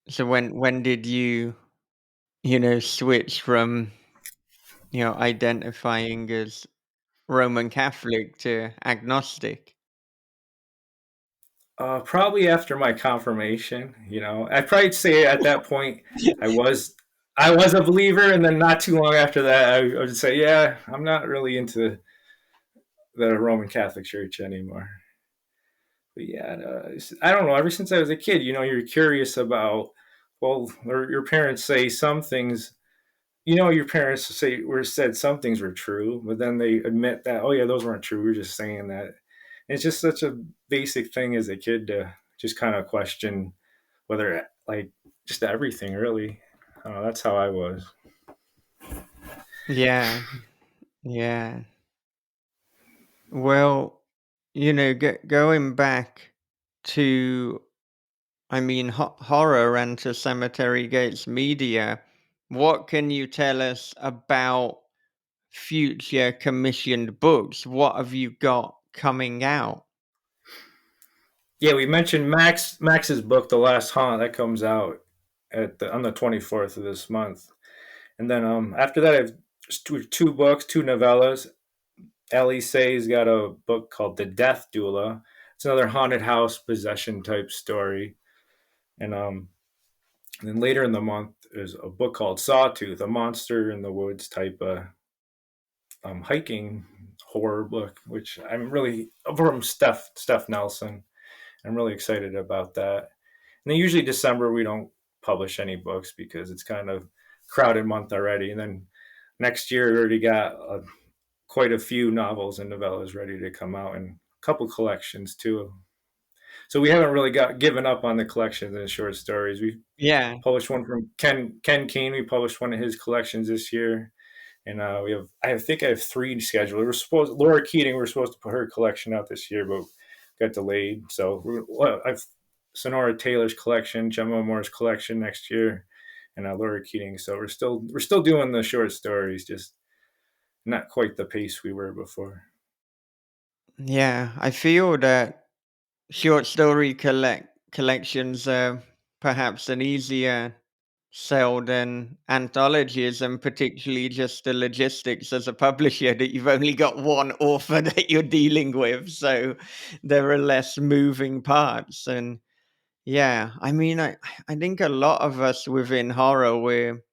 So when did you switch from identifying as Roman Catholic to agnostic? Probably after my confirmation, I'd probably say at that point I was I was a believer, and then not too long after that, I would say, yeah, I'm not really into the Roman Catholic Church anymore. But yeah, I don't know. Ever since I was a kid, you're curious about, well, or your parents say some things. Your parents said some things were true, but then they admit that, oh yeah, those weren't true. We are just saying that. And it's just such a basic thing as a kid to just kind of question whether, like, just everything really. I don't know, that's how I was. Yeah, yeah. Well, going back to, I mean, horror and to Cemetery Gates Media, what can you tell us about future commissioned books? What have you got coming out? Yeah, we mentioned Max's book, The Last Haunt, that comes out on the 24th of this month. And then after that, I have two books, two novellas. Ellie Say's got a book called The Death Doula. It's another haunted house possession type story. And then later in the month, there's a book called Sawtooth, a monster in the woods type hiking horror book, which I'm really, from Steph Nelson. I'm really excited about that. And then usually December we don't publish any books because it's kind of crowded month already. And then next year we already got quite a few novels and novellas ready to come out, and a couple collections too. So we haven't really given up on the collections and the short stories. We Yeah. published one from Ken Keene. We published one of his collections this year, and I think I have three scheduled. Laura Keating, we were supposed to put her collection out this year, but got delayed. So I've Sonora Taylor's collection, Gemma Moore's collection next year, and Laura Keating. So we're still doing the short stories, just not quite the pace we were before. Yeah, I feel that short story collections are perhaps an easier sell than anthologies, and particularly just the logistics as a publisher that you've only got one author that you're dealing with, so there are less moving parts. And yeah, I mean, I think a lot of us within horror, we're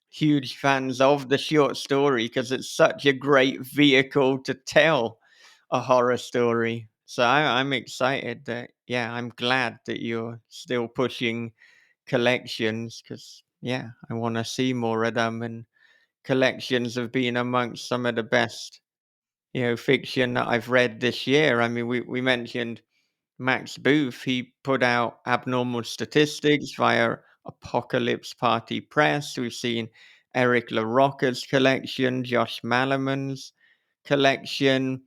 huge fans of the short story because it's such a great vehicle to tell a horror story. So I'm excited that, yeah, I'm glad that you're still pushing collections because, yeah, I want to see more of them. And collections have been amongst some of the best, fiction that I've read this year. I mean, we mentioned Max Booth. He put out Abnormal Statistics via Apocalypse Party Press. We've seen Eric LaRocca's collection, Josh Malaman's collection.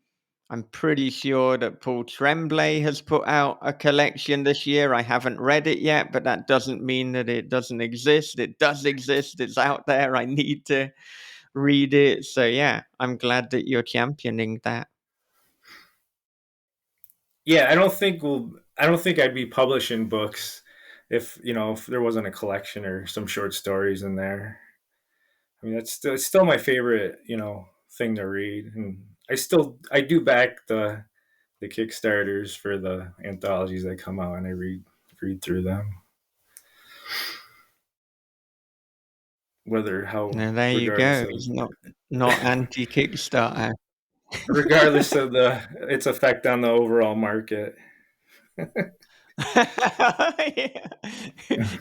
I'm pretty sure that Paul Tremblay has put out a collection this year. I haven't read it yet, but that doesn't mean that it doesn't exist. It does exist. It's out there. I need to read it. So yeah, I'm glad that you're championing that. Yeah, I don't think I'd be publishing books if there wasn't a collection or some short stories in there. I mean, it's still my favorite, thing to read, and I do back the Kickstarters for the anthologies that come out, and I read through them, whether how Now there you regardless go. of It's not anti Kickstarter. regardless of its effect on the overall market. Yeah.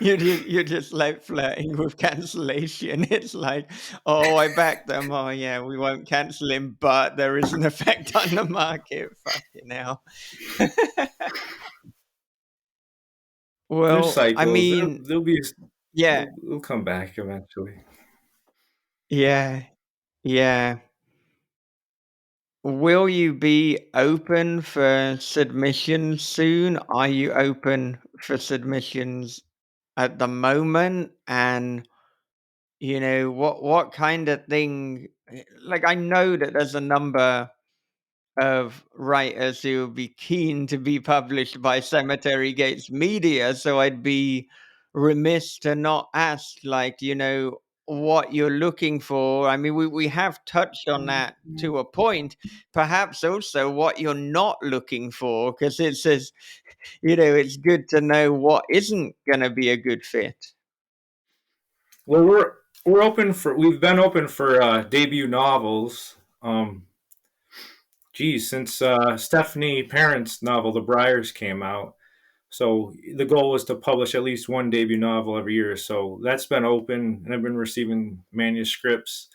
You're just like flirting with cancellation. It's like, oh, I backed them. Oh, yeah, we won't cancel him, but there is an effect on the market. Fucking hell. There's Well, I cycles. mean, There'll be yeah, they'll come back eventually. yeah, yeah. Will you be open for submissions soon? Are you open for submissions at the moment? And what kind of thing, like, I know that there's a number of writers who would be keen to be published by Cemetery Gates Media, so I'd be remiss to not ask, like, what you're looking for. I mean, we have touched on that to a point. Perhaps also what you're not looking for, because it says, it's good to know what isn't gonna be a good fit. Well, we've been open for debut novels. Since Stephanie Parent's novel The Briars came out. So the goal was to publish at least one debut novel every year. So that's been open, and I've been receiving manuscripts.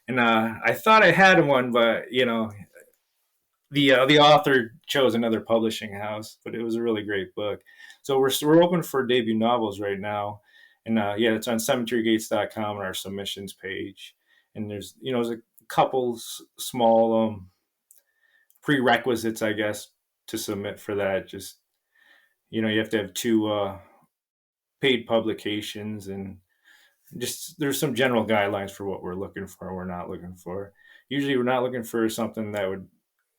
And I thought I had one, but the author chose another publishing house. But it was a really great book. So we're open for debut novels right now, and it's on cemeterygates.com on our submissions page. And there's a couple small prerequisites, I guess, to submit for that. Just you have to have two paid publications, and just there's some general guidelines for what we're looking for and we're not looking for. Usually we're not looking for something that would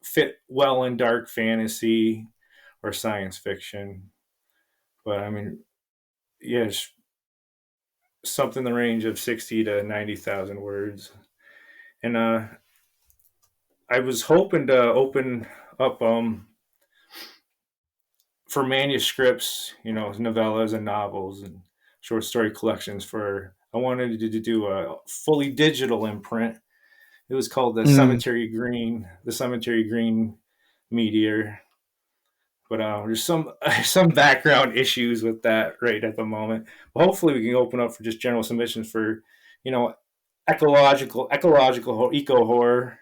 fit well in dark fantasy or science fiction, but I mean, it's something in the range of 60 to 90,000 words. And I was hoping to open up for manuscripts, novellas and novels and short story collections. I wanted to do a fully digital imprint. It was called Mm. The Cemetery Green Meteor. But there's some background issues with that right at the moment. But hopefully, we can open up for just general submissions for, you know, eco horror,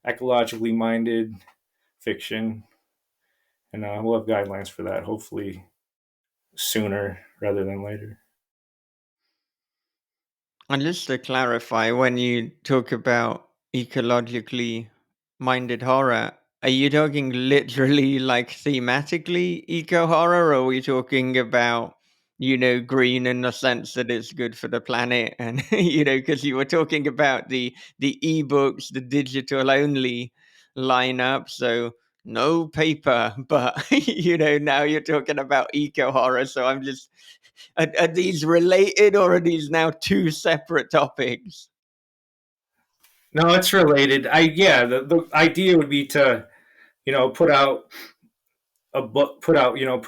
ecologically minded fiction, and we'll have guidelines for that. Hopefully, sooner rather than later. And just to clarify, when you talk about ecologically minded horror, are you talking literally, like, thematically eco horror, or are we talking about, green in the sense that it's good for the planet? And, because you were talking about the ebooks, the digital only lineup, so no paper, but, now you're talking about eco horror. So I'm just, are these related, or are these now two separate topics? No, it's related. The idea would be to put out a book,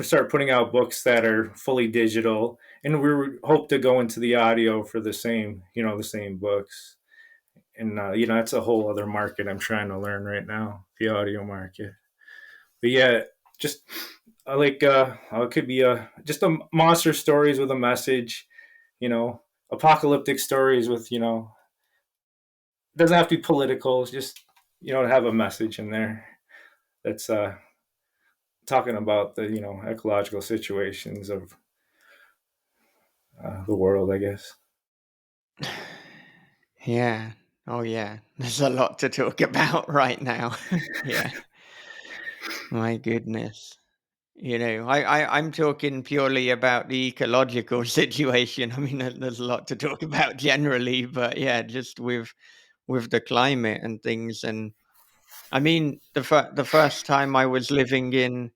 start putting out books that are fully digital, and we hope to go into the audio for the same books. And it's a whole other market I'm trying to learn right now, the audio market. But yeah, just it could be just a monster stories with a message, you know, apocalyptic stories with it doesn't have to be political. It's just have a message in there that's talking about the ecological situations of the world, I guess. Yeah. Oh, yeah. There's a lot to talk about right now. Yeah. My goodness. I'm talking purely about the ecological situation. I mean, there's a lot to talk about generally, but yeah, just with the climate and things. And I mean, the first time I was living in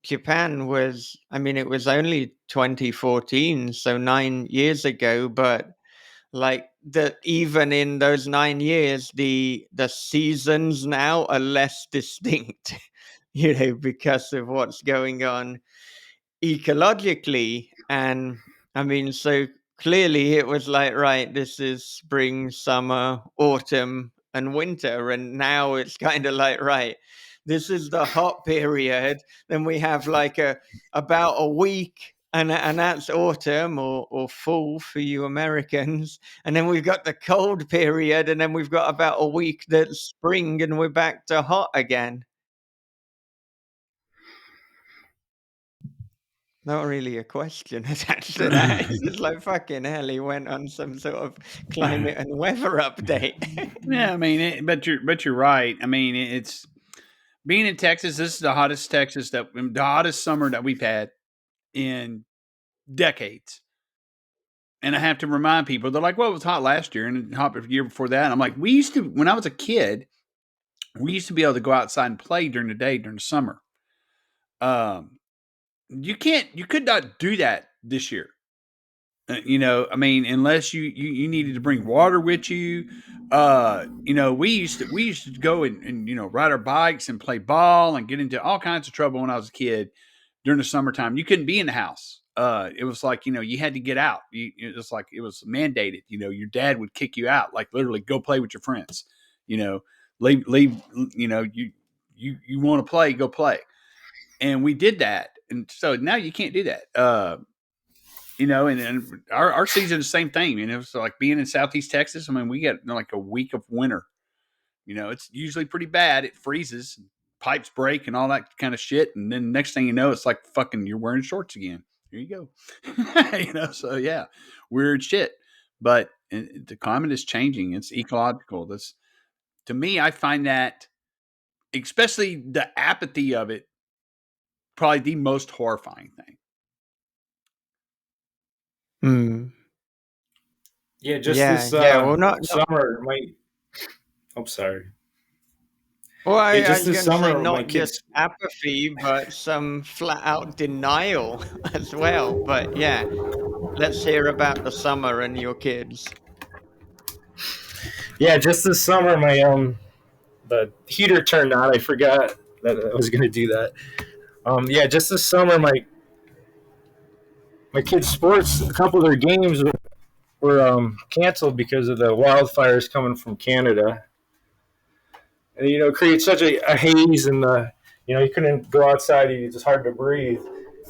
Japan was, I mean, it was only 2014, so 9 years ago, but like that, even in those 9 years, the seasons now are less distinct, because of what's going on ecologically. And I mean, so clearly it was like, right, this is spring, summer, autumn, and winter. And now it's kind of like, right, this is the hot period. Then we have like about a week, and that's autumn or fall for you Americans. And then we've got the cold period, and then we've got about a week that's spring, and we're back to hot again. Not really a question attached to that. It's just like fucking hell. He went on some sort of climate and weather update. Yeah, I mean, but you're right. I mean, it's being in Texas. This is the hottest the hottest summer that we've had in decades. And I have to remind people, they're like, well, it was hot last year and hot the year before that. And I'm like, we used to, when I was a kid, we used to be able to go outside and play during the day during the summer. You could not do that this year. I mean, unless you needed to bring water with you. We used to go and ride our bikes and play ball and get into all kinds of trouble when I was a kid during the summertime. You couldn't be in the house. It was like, you had to get out. It was like, it was mandated. Your dad would kick you out, like literally go play with your friends. Leave. You want to play, go play. And we did that. And so now you can't do that. And our season is the same thing. And it was like being in Southeast Texas. I mean, we get like a week of winter. It's usually pretty bad. It freezes, pipes break, and all that kind of shit. And then next thing you know, it's like fucking you're wearing shorts again. Here you go. So yeah, weird shit. But the climate is changing. It's ecological. To me, I find that, especially the apathy of it, probably the most horrifying thing. Yeah, just Yeah, this well, not. summer, I'm sorry. Well, Yeah, I just was this going to say summer, my not just kids. apathy, but some flat out denial as well. But yeah, let's hear about the summer and your kids. Yeah, just this summer, the heater turned on. I forgot that I was going to do that. Yeah, just this summer, my kids' sports, a couple of their games were canceled because of the wildfires coming from Canada. And it creates such a haze, and you couldn't go outside. It's just hard to breathe.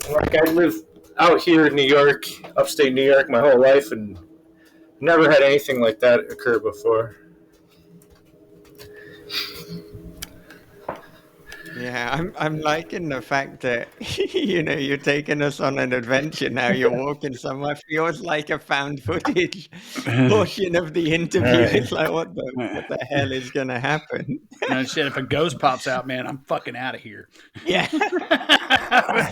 And, like, I lived out here in New York, upstate New York, my whole life, and never had anything like that occur before. Yeah, I'm liking the fact that you're taking us on an adventure now. You're walking somewhere. Feels like a found footage portion of the interview. Right. It's like what the hell is going to happen? Shit, if a ghost pops out, man, I'm fucking out of here. Yeah.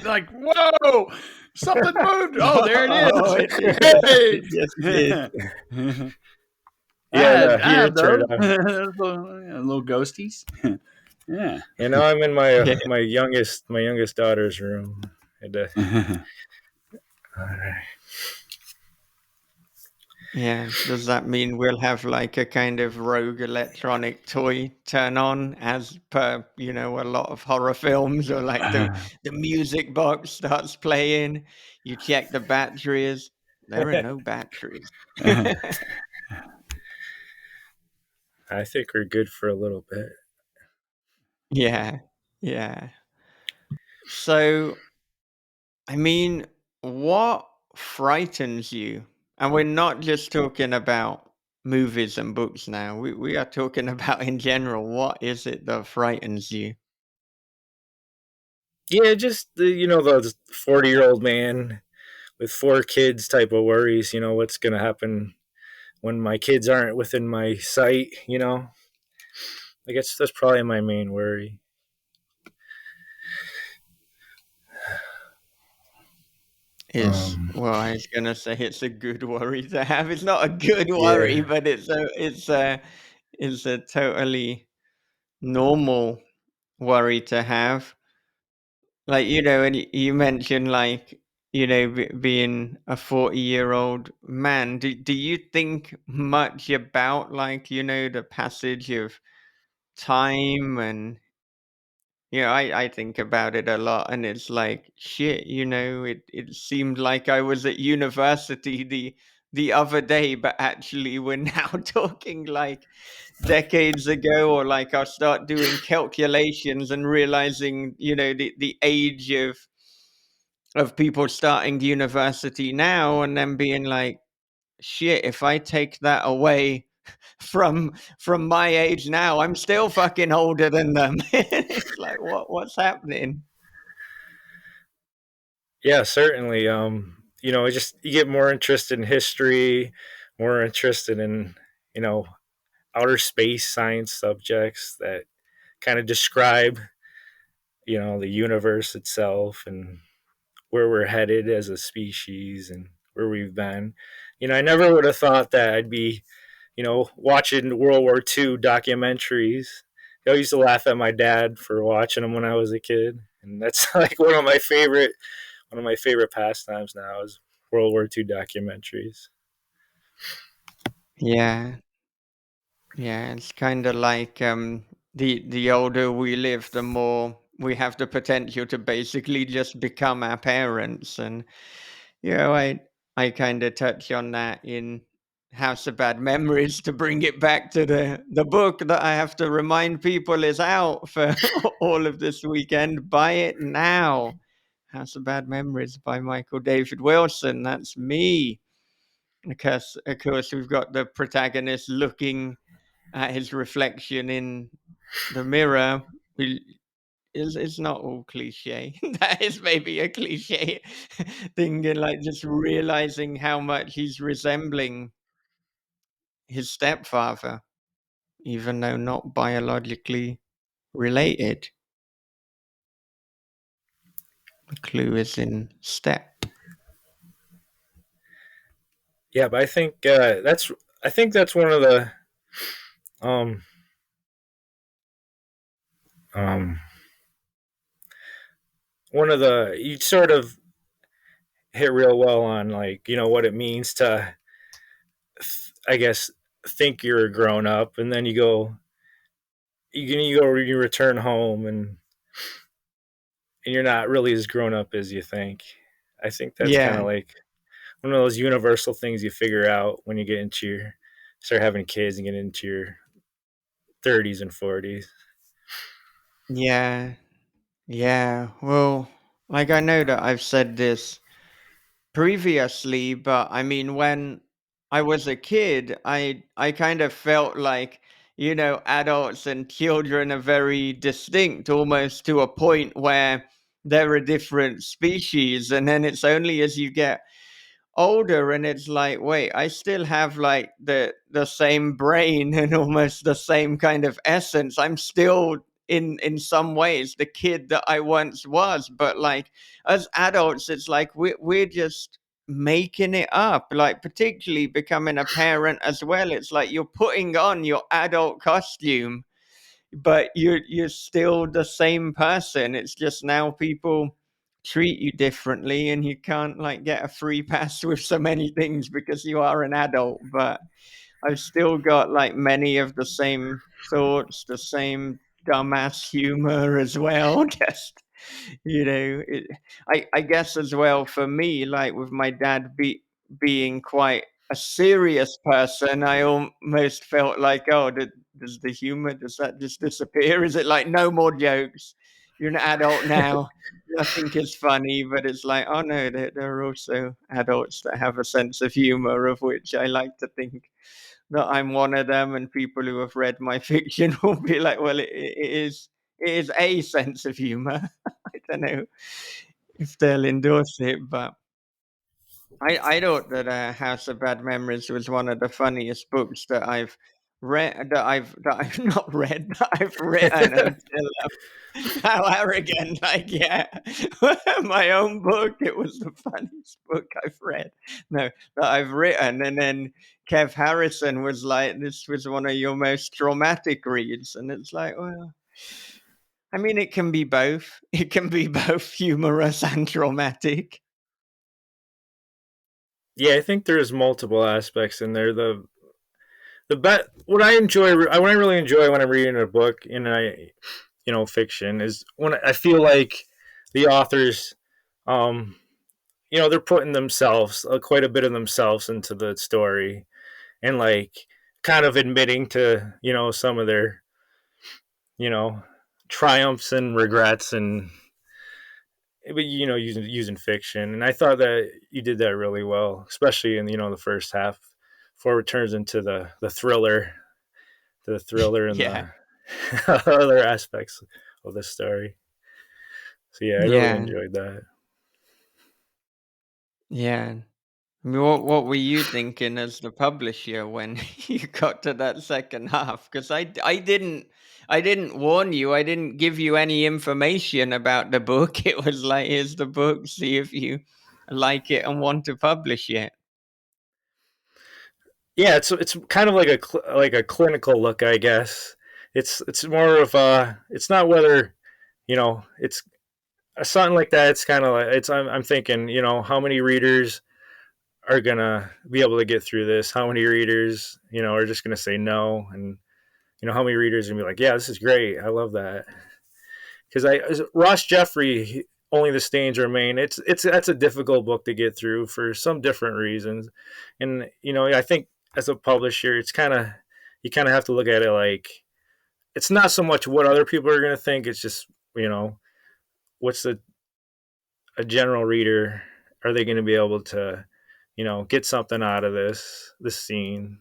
Like, whoa, something moved. Oh, there it is. Oh, it just did. Yeah, I have turned those. on. Little ghosties. Yeah. Now I'm in my youngest daughter's room. All right. Yeah. Does that mean we'll have like a kind of rogue electronic toy turn on as per, a lot of horror films, or like the music box starts playing, you check the batteries, there are no batteries. I think we're good for a little bit. Yeah. Yeah. So, I mean, what frightens you? And we're not just talking about movies and books now. We are talking about in general. What is it that frightens you? Yeah, just the 40-year-old man with 4 kids type of worries. What's going to happen when my kids aren't within my sight. I guess that's probably my main worry. Well, I was gonna say it's a good worry to have. It's not a good worry, Yeah. but it's a totally normal worry to have. Like, and you mentioned like, being a 40-year-old man. Do you think much about like, the passage of time? And I think about it a lot, and it's like shit. It seemed like I was at university the other day, but actually we're now talking like decades ago, or like I'll start doing calculations and realizing, the age of people starting university now, and then being like, shit, if I take that away from my age now, I'm still fucking older than them. It's like, what's happening? Yeah, certainly. It just you get more interested in history, more interested in you know outer space science subjects that kind of describe the universe itself and where we're headed as a species and where we've been. I never would have thought that I'd be watching World War II documentaries. I used to laugh at my dad for watching them when I was a kid, and that's like one of my favorite pastimes now is World War II documentaries. Yeah, yeah, it's kind of like the older we live, the more we have the potential to basically just become our parents. And I kind of touch on that in House of Bad Memories to bring it back to the book that I have to remind people is out for all of this weekend. Buy it now. House of Bad Memories by Michael David Wilson. That's me. Because of course we've got the protagonist looking at his reflection in the mirror. It's not all cliche. That is maybe a cliche thing, and like just realizing how much he's resembling his stepfather, even though not biologically related. The clue is in step. Yeah, but I think that's one of the um um one of the you sort of hit real well on like what it means to I guess think you're a grown up, and then you return home, and you're not really as grown up as you think. I think that's kind of Yeah, like one of those universal things you figure out when you start having kids and get into your 30s and 40s. yeah, yeah. Well, like I know that I've said this previously, but I mean, when I was a kid, I kind of felt like, adults and children are very distinct, almost to a point where they're a different species. And then it's only as you get older and it's like, wait, I still have like the same brain and almost the same kind of essence. I'm still in some ways the kid that I once was, but like as adults it's like we're just making it up, like particularly becoming a parent as well. It's like you're putting on your adult costume, but you're still the same person. It's just now people treat you differently, and you can't like get a free pass with so many things because you are an adult. But I've still got like many of the same thoughts, the same dumbass humor as well. Just I guess as well for me, like with my dad being quite a serious person, I almost felt like, oh, does the humor, does that just disappear? Is it like no more jokes? You're an adult now. Nothing is funny, but it's like, oh no, there are also adults that have a sense of humor, of which I like to think that I'm one of them. And people who have read my fiction will be like, well, it is a sense of humor. I don't know if they'll endorse it, but I thought that House of Bad Memories was one of the funniest books that I've read, that I've not read, that I've written until how arrogant, like, yeah, my own book. It was the funniest book I've read, no, that I've written. And then Kev Harrison was like, this was one of your most traumatic reads, and it's like, well, I mean, it can be both. It can be both humorous and traumatic. Yeah, I think there's multiple aspects in there. The bet what I really enjoy when I'm reading a book and fiction is when I feel like the authors um they're putting themselves, quite a bit of themselves into the story, and like kind of admitting to some of their you know triumphs and regrets, and but using fiction. And I thought that you did that really well, especially in the first half, before it turns into the thriller and Yeah. the other aspects of the story. So yeah, I really Yeah. enjoyed that. Yeah. I mean, what were you thinking as the publisher when you got to that second half? Because I didn't warn you. I didn't give you any information about the book. It was like, here's the book. See if you like it and want to publish it. Yeah, it's kind of like a clinical look, I guess. It's more of it's not whether it's something like that. It's kind of like I'm thinking, how many readers are gonna be able to get through this? How many readers are just gonna say no? And how many readers are gonna be like, yeah, this is great, I love that. Because Ross Jeffrey, Only the Stains Remain. It's that's a difficult book to get through for some different reasons, and I think as a publisher, it's kind of you kind of have to look at it like it's not so much what other people are going to think. It's just what's a general reader, are they going to be able to get something out of this scene,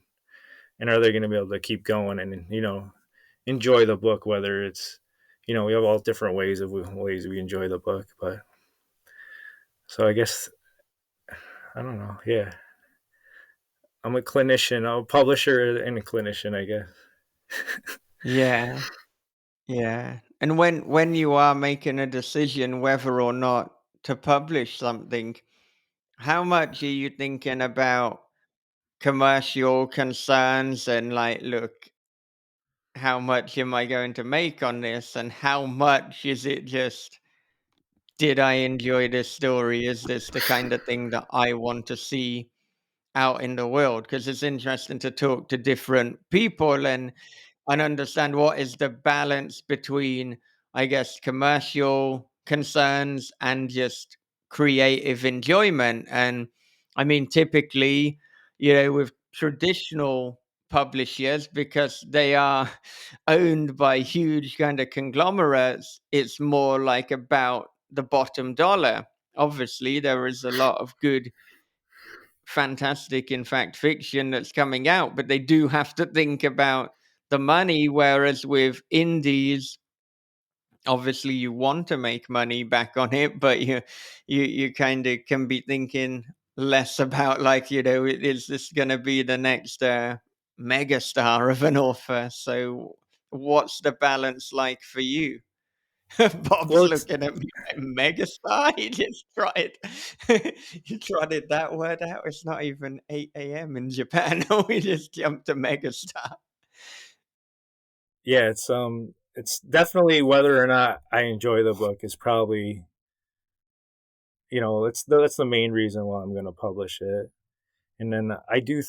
and are they going to be able to keep going and enjoy the book, whether it's we have all different ways we enjoy the book. But so I guess I don't know. Yeah, I'm a clinician, I'm a publisher and a clinician, I guess. Yeah. Yeah. And when you are making a decision whether or not to publish something, how much are you thinking about commercial concerns and like, look, how much am I going to make on this? And how much is it just, did I enjoy this story? Is this the kind of thing that I want to see out in the world? Because it's interesting to talk to different people and understand what is the balance between, I guess, commercial concerns and just creative enjoyment. And I mean, typically, with traditional publishers, because they are owned by huge kind of conglomerates, it's more like about the bottom dollar. Obviously, there is a lot of good, fantastic, in fact, fiction that's coming out, but they do have to think about the money. Whereas with indies, obviously you want to make money back on it, but you kind of can be thinking less about like, is this going to be the next mega star of an author? So what's the balance like for you? Bob's Well, it's looking at me like, "Megastar?" He just tried he trotted that word out. It's not even 8 a.m. in Japan. We just jumped to megastar. yeah, it's definitely whether or not I enjoy the book is probably that's the main reason why I'm going to publish it. And then I do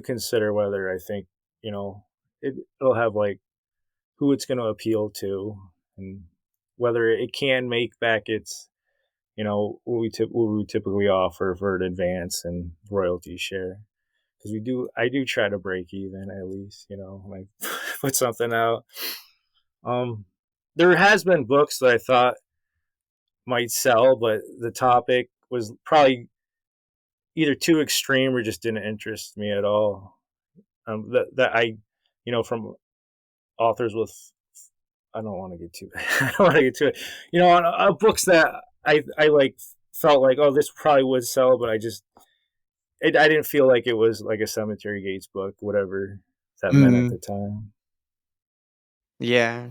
consider whether I think it'll have like who it's going to appeal to, and whether it can make back its what we typically offer for an advance and royalty share. Because I do try to break even at least, like put something out. Um, there has been books that I thought might sell, but the topic was probably either too extreme or just didn't interest me at all. That I, from authors with, I don't want to get too, I don't want to get too, on books that I like felt like, oh, this probably would sell, but I didn't feel like it was like a Cemetery Gates book, whatever that meant at the Mm. time. Yeah,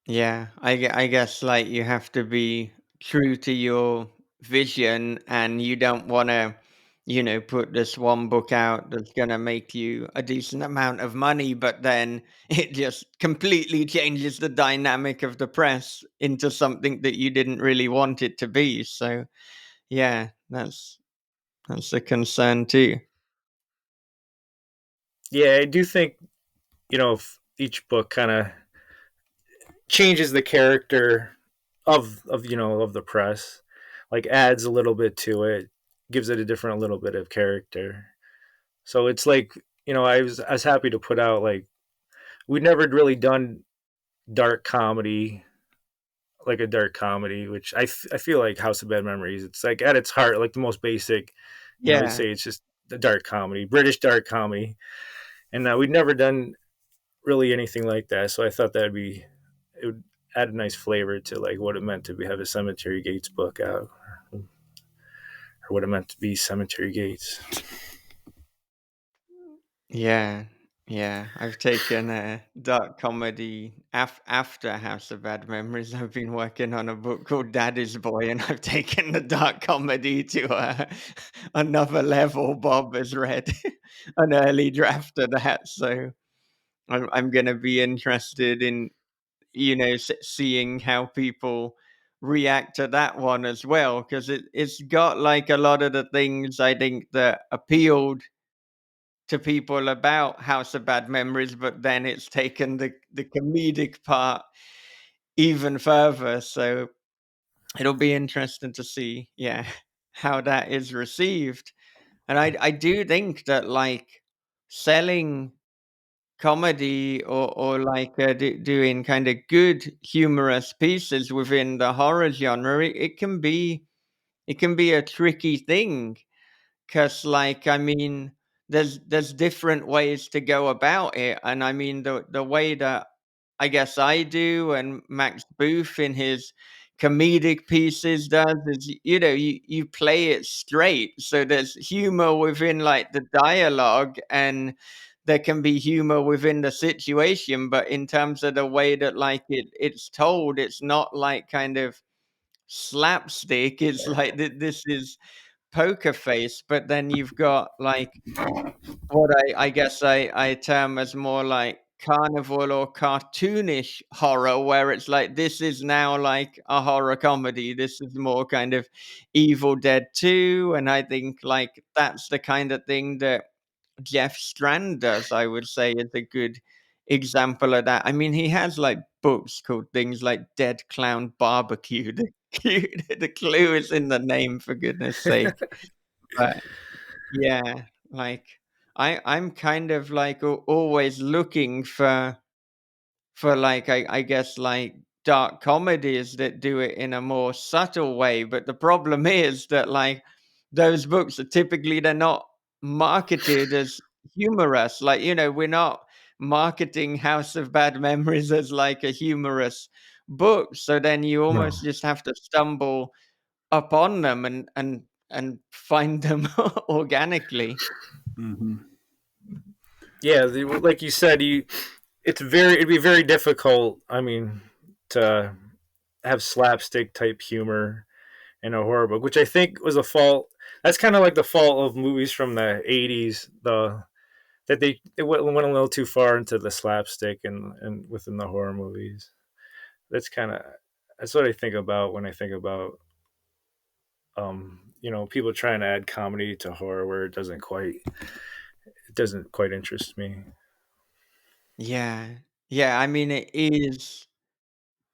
yeah. I guess like you have to be true to your vision, and you don't want to, put this one book out that's going to make you a decent amount of money, but then it just completely changes the dynamic of the press into something that you didn't really want it to be. So, yeah, that's a concern too. Yeah, I do think if each book kind of changes the character of of the press, like adds a little bit to it, gives it a different little bit of character. So it's like, I was happy to put out, like, we'd never really done dark comedy, like a dark comedy, which I feel like House of Bad Memories, it's like at its heart, like the most basic, I'd Yeah. say it's just the dark comedy, British dark comedy. And we'd never done really anything like that. So I thought it would add a nice flavor to like what it meant to have a Cemetery Gates book out, or what it meant to be Cemetery Gates. Yeah, yeah. I've taken a dark comedy after House of Bad Memories. I've been working on a book called Daddy's Boy, and I've taken the dark comedy to another level. Bob has read an early draft of that, so I'm going to be interested in seeing how people react to that one as well, because it's got like a lot of the things I think that appealed to people about House of Bad Memories, but then it's taken the comedic part even further. So it'll be interesting to see, yeah, how that is received. And I do think that like selling comedy or like doing kind of good humorous pieces within the horror genre, it can be a tricky thing. 'Cause, like, I mean, there's different ways to go about it, and I mean, the way that I guess I do and Max Booth in his comedic pieces does is, you play it straight, so there's humor within, like, the dialogue, and there can be humor within the situation, but in terms of the way that, like, it's told, it's not, like, kind of slapstick, it's like this is Poker Face, but then you've got like what I guess I term as more like carnival or cartoonish horror, where it's like this is now like a horror comedy. This is more kind of Evil Dead 2, and I think like that's the kind of thing that Jeff Strand does, I would say, is a good example of that. I mean, he has like books called things like Dead Clown Barbecue. The clue is in the name, for goodness sake. But yeah, like I'm kind of like always looking for like I guess like dark comedies that do it in a more subtle way. But the problem is that like those books are typically they're not marketed as humorous. Like, we're not marketing House of Bad Memories as like a humorous book. So then you No. almost just have to stumble upon them and find them organically. Mhm. Yeah, like you said, it'd be very difficult. I mean, to have slapstick type humor in a horror book, which I think was a fault. That's kind of like the fault of movies from the '80s. That they went a little too far into the slapstick and within the horror movies. That's kind of that's what I think about when I think about people trying to add comedy to horror where it doesn't quite interest me. Yeah. Yeah, I mean, it is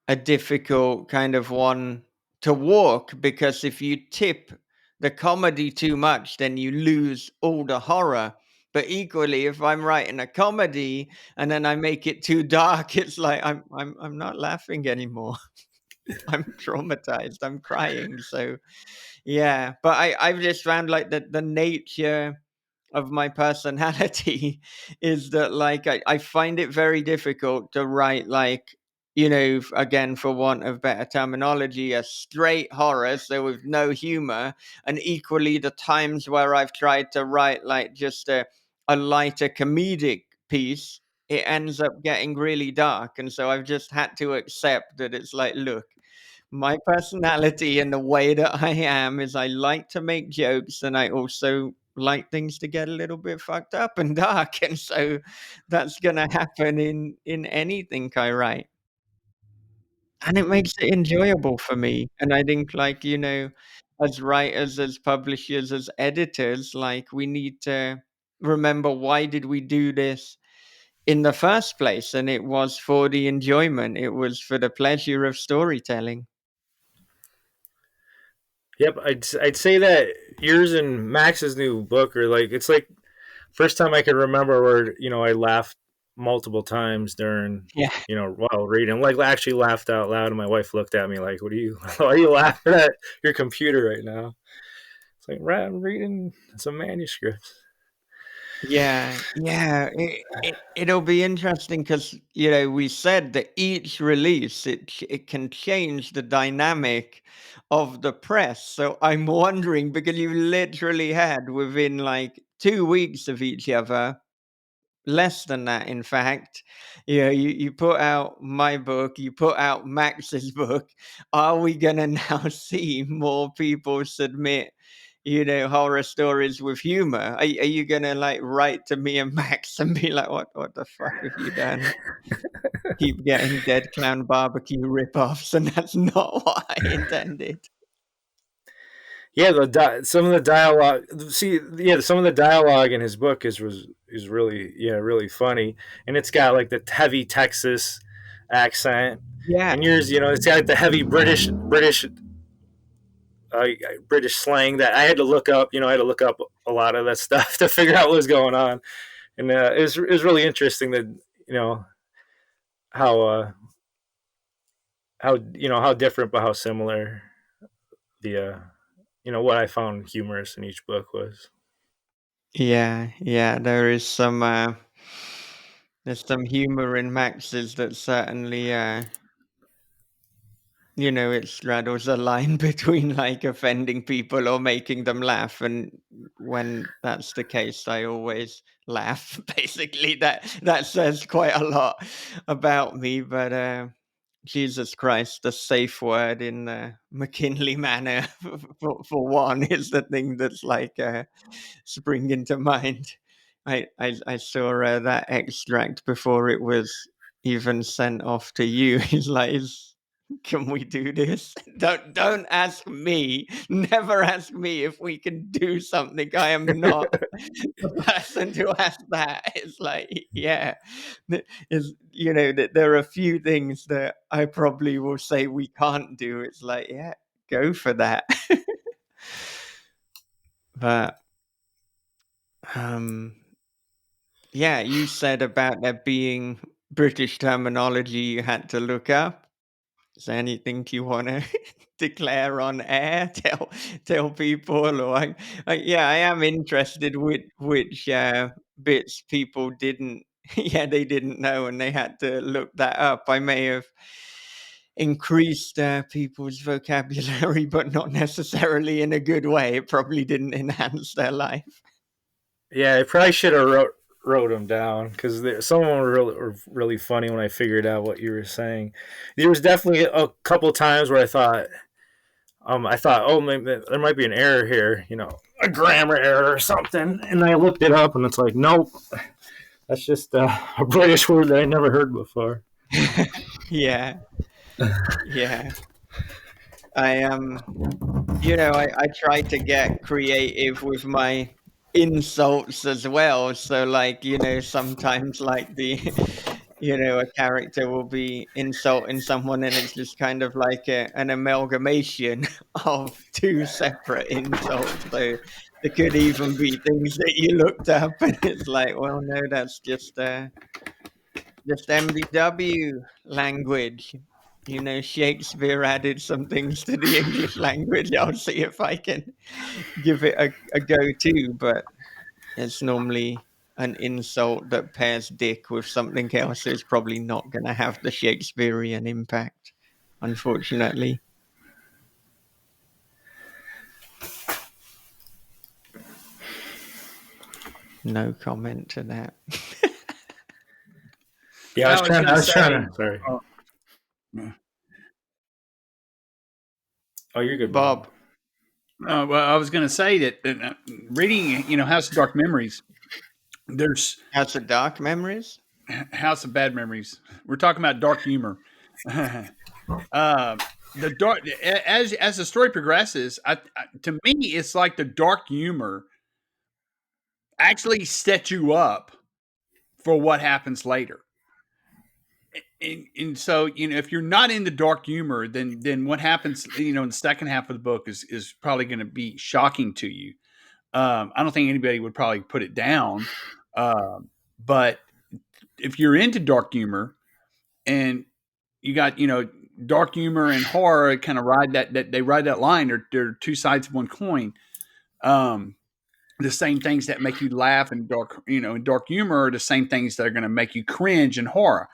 a difficult kind of one to walk because if you tip the comedy too much, then you lose all the horror. But equally, if I'm writing a comedy and then I make it too dark, it's like I'm not laughing anymore. I'm traumatized. I'm crying. So yeah, but I've just found like the nature of my personality is that like I find it very difficult to write like again for want of better terminology a straight horror so with no humor, and equally the times where I've tried to write like just a lighter comedic piece, it ends up getting really dark, and so I've just had to accept that it's like, look, my personality and the way that I am is I like to make jokes and I also like things to get a little bit fucked up and dark. And so that's gonna happen in anything I write. And it makes it enjoyable for me. And I think like, as writers, as publishers, as editors, like we need to remember why did we do this in the first place? And it was for the enjoyment. It was for the pleasure of storytelling. Yep, I'd say that yours and Max's new book are like, it's like first time I can remember where I laughed multiple times during Yeah. while reading. Like actually laughed out loud, and my wife looked at me like, "What are you? Why are you laughing at your computer right now?" It's like, right, I'm reading some manuscripts. Yeah, yeah. It'll be interesting because we said that each release it can change the dynamic of the press. So I'm wondering because you literally had within like 2 weeks of each other, less than that, in fact. You put out my book, you put out Max's book. Are we gonna now see more people submit, horror stories with humor? Are you gonna like write to me and Max and be like, what the fuck have you done? Keep getting Dead Clown Barbecue ripoffs, and that's not what I intended. Yeah, some of the dialogue. See, yeah, some of the dialogue in his book is really really funny, and it's got like the heavy Texas accent, Yeah, and yours, it's got like the heavy uh, British slang that I had to look up. I had to look up a lot of that stuff to figure out what was going on, and it was really interesting that you know how how different but how similar the what I found humorous in each book was. yeah, yeah. There's some humor in Max's that certainly it straddles a line between like offending people or making them laugh. And when that's the case, I always laugh. Basically, that says quite a lot about me. But Jesus Christ, the safe word in the McKinley manner, for one, is the thing that's like spring into mind. I saw that extract before it was even sent off to you. He's like, "Can we do this? Don't ask me. Never ask me if we can do something. I am not the person to ask that." It's like, yeah, is that there are a few things that I probably will say we can't do. It's like, yeah, go for that. But um yeah, you said about there being British terminology you had to look up. Is there anything you want to declare on air? Tell people, or yeah, I am interested with which bits people didn't. Yeah, they didn't know, and they had to look that up. I may have increased people's vocabulary, but not necessarily in a good way. It probably didn't enhance their life. Yeah, I probably should have wrote them down because some of them were really funny when I figured out what you were saying. There was definitely a couple times where I thought, oh, maybe there might be an error here, a grammar error or something, and I looked it up, and it's like, nope, that's just a British word that I never heard before. Yeah, yeah. I try to get creative with my insults as well. So like, sometimes like the a character will be insulting someone and it's just kind of like an amalgamation of two separate insults. So there could even be things that you looked up and it's like, well, no, that's just MBW language. Shakespeare added some things to the English language. I'll see if I can give it a go too, but it's normally an insult that pairs dick with something else. So it's probably not going to have the Shakespearean impact, unfortunately. No comment to that. Yeah, I was I was trying. going I to was trying say, to. Sorry. uh, Oh, you're good, Bob. Bob, well, I was going to say that reading, House of Dark Memories, there's House of Dark Memories? House of Bad Memories. We're talking about dark humor. uh, the dark as the story progresses, to me, it's like the dark humor actually sets you up for what happens later. and so if you're not into dark humor, then what happens in the second half of the book is probably going to be shocking to you. I don't think anybody would probably put it down, but if you're into dark humor and you got dark humor and horror kind of ride that they ride that line. They're two sides of one coin. Um, the same things that make you laugh and dark humor are the same things that are going to make you cringe in horror.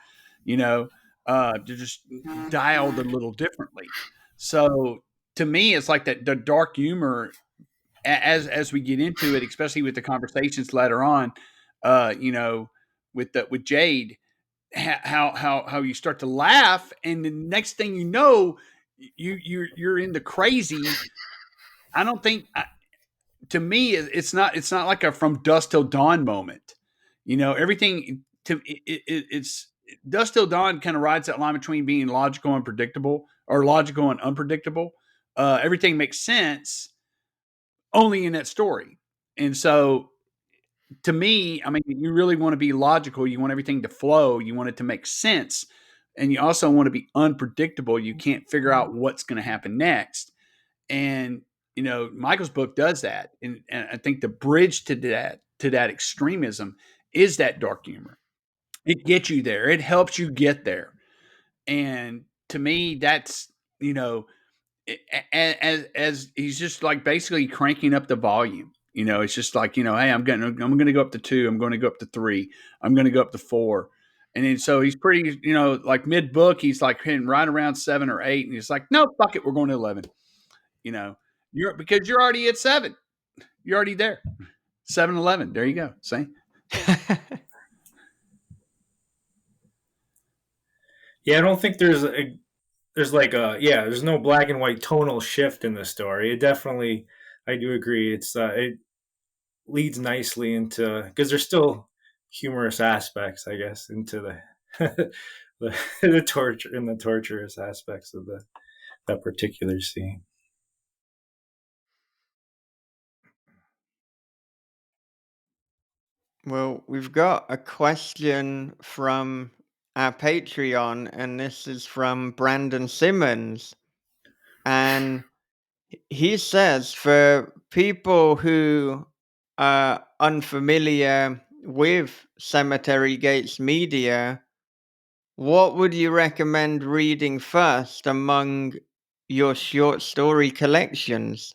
They're just dialed a little differently. So to me, it's like that the dark humor as we get into it, especially with the conversations later on, with Jade, how you start to laugh, and the next thing you know, you're into crazy. I don't think to me it's not like a from dusk till dawn moment. Everything it's dusk till dawn kind of rides that line between being logical and predictable or logical and unpredictable. Everything makes sense only in that story, and so to me, I mean, you really want to be logical. You want everything to flow. You want it to make sense. And you also want to be unpredictable. You can't figure out what's going to happen next. And, Michael's book does that. And I think the bridge to that extremism is that dark humor. It gets you there. It helps you get there. And to me, that's, as he's just like basically cranking up the volume. It's just like hey, I'm going to go up to 2. I'm going to go up to 3. I'm going to go up to 4. And then so he's pretty, like mid book, he's like hitting right around 7 or 8, and he's like, no, fuck it, we're going to 11. Because you're already at 7. You're already there. 7-11. There you go. See. Yeah, I don't think there's no black and white tonal shift in the story. It definitely, I do agree. It leads nicely into, because there's still humorous aspects, I guess, into the the torture and the torturous aspects of that particular scene. Well, we've got a question from our Patreon, and this is from Brandon Simmons. And he says, for people who are unfamiliar with Cemetery Gates media, what would you recommend reading first among your short story collections?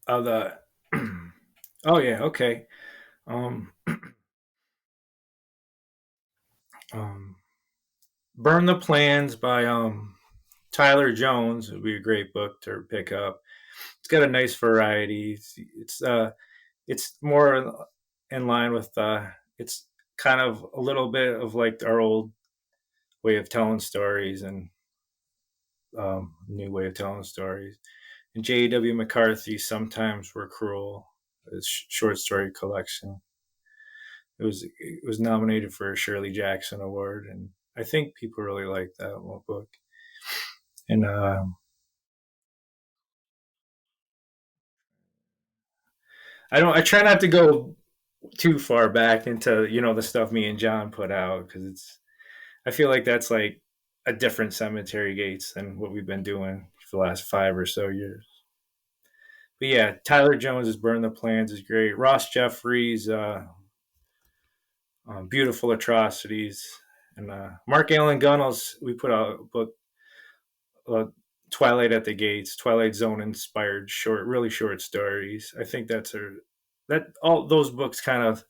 The oh yeah, okay. Um, um, Burn the Plans by Tyler Jones would be a great book to pick up. It's got a nice variety. It's more in line with it's kind of a little bit of like our old way of telling stories and new way of telling stories. And J.W. McCarthy, Sometimes We're Cruel, his short story collection. It was nominated for a Shirley Jackson Award, and I think people really like that book. And I try not to go too far back into the stuff me and John put out, because I feel like that's like a different Cemetery Gates than what we've been doing for the last 5 or so years. But yeah, Tyler Jones's Burn the Plans is great. Ross Jeffries' Beautiful Atrocities, and Mark Allen Gunnels, we put out a book, uh, Twilight at the Gates, Twilight Zone inspired really short stories. I think that all those books kind of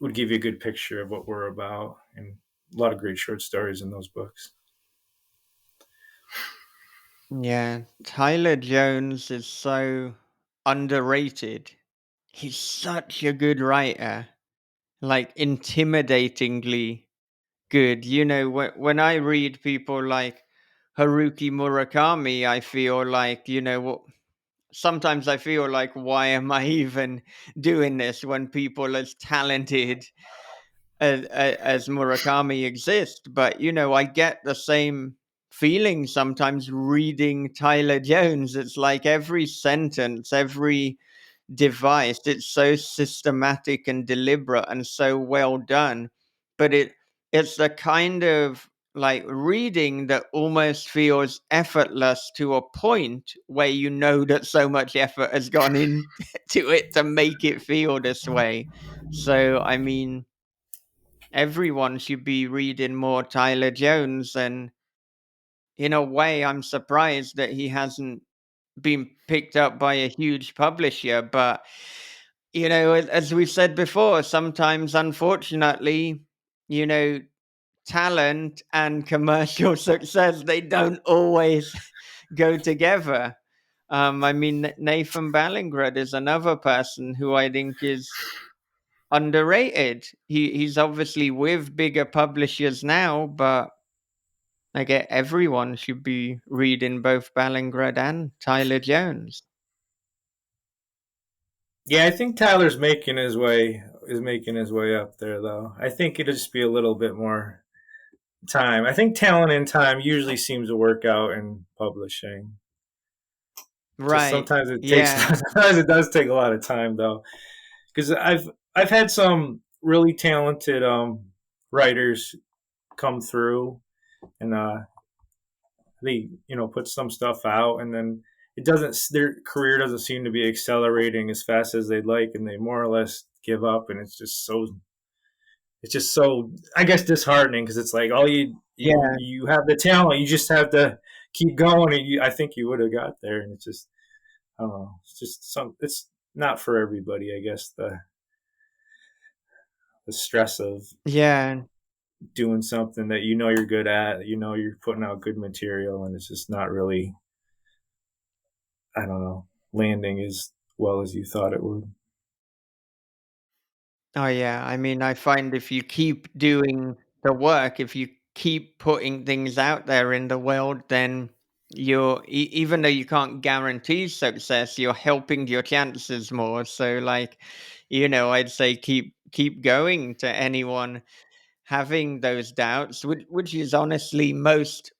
would give you a good picture of what we're about, and a lot of great short stories in those books. Yeah, Tyler Jones is so underrated. He's such a good writer, like intimidatingly good. When I read people like Haruki Murakami, I feel like, sometimes I feel like, why am I even doing this when people as talented as Murakami exist? But, I get the same feeling sometimes reading Tyler Jones. It's like every sentence, every device, it's so systematic and deliberate and so well done. But it's a kind of like reading that almost feels effortless to a point where you know that so much effort has gone into it to make it feel this way. So, I mean, everyone should be reading more Tyler Jones. And in a way, I'm surprised that he hasn't been picked up by a huge publisher. But, as we said before, sometimes, unfortunately, you know, talent and commercial success, they don't always go together. I mean, Nathan Ballingrud is another person who I think is underrated. He's obviously with bigger publishers now, but I get everyone should be reading both Ballingrud and Tyler Jones. Yeah, I think Tyler's making his way is making his way up there though. I think it'll just be a little bit more time. I think talent and time usually seems to work out in publishing. Just Right. sometimes it takes Yeah. sometimes it does take a lot of time though. Because I've had some really talented writers come through and they put some stuff out and then it doesn't their career doesn't seem to be accelerating as fast as they'd like and they more or less give up and it's just so I guess disheartening because it's like all Yeah. you have the talent you just have to keep going and I think you would have got there and it's just I don't know it's just it's not for everybody I guess the stress of Yeah. doing something that you know you're good at you're putting out good material and it's just not really I don't know landing as well as you thought it would. Oh, yeah. I mean, I find if you keep doing the work, if you keep putting things out there in the world, then even though you can't guarantee success, you're helping your chances more. So, like, I'd say keep going to anyone having those doubts, which is honestly most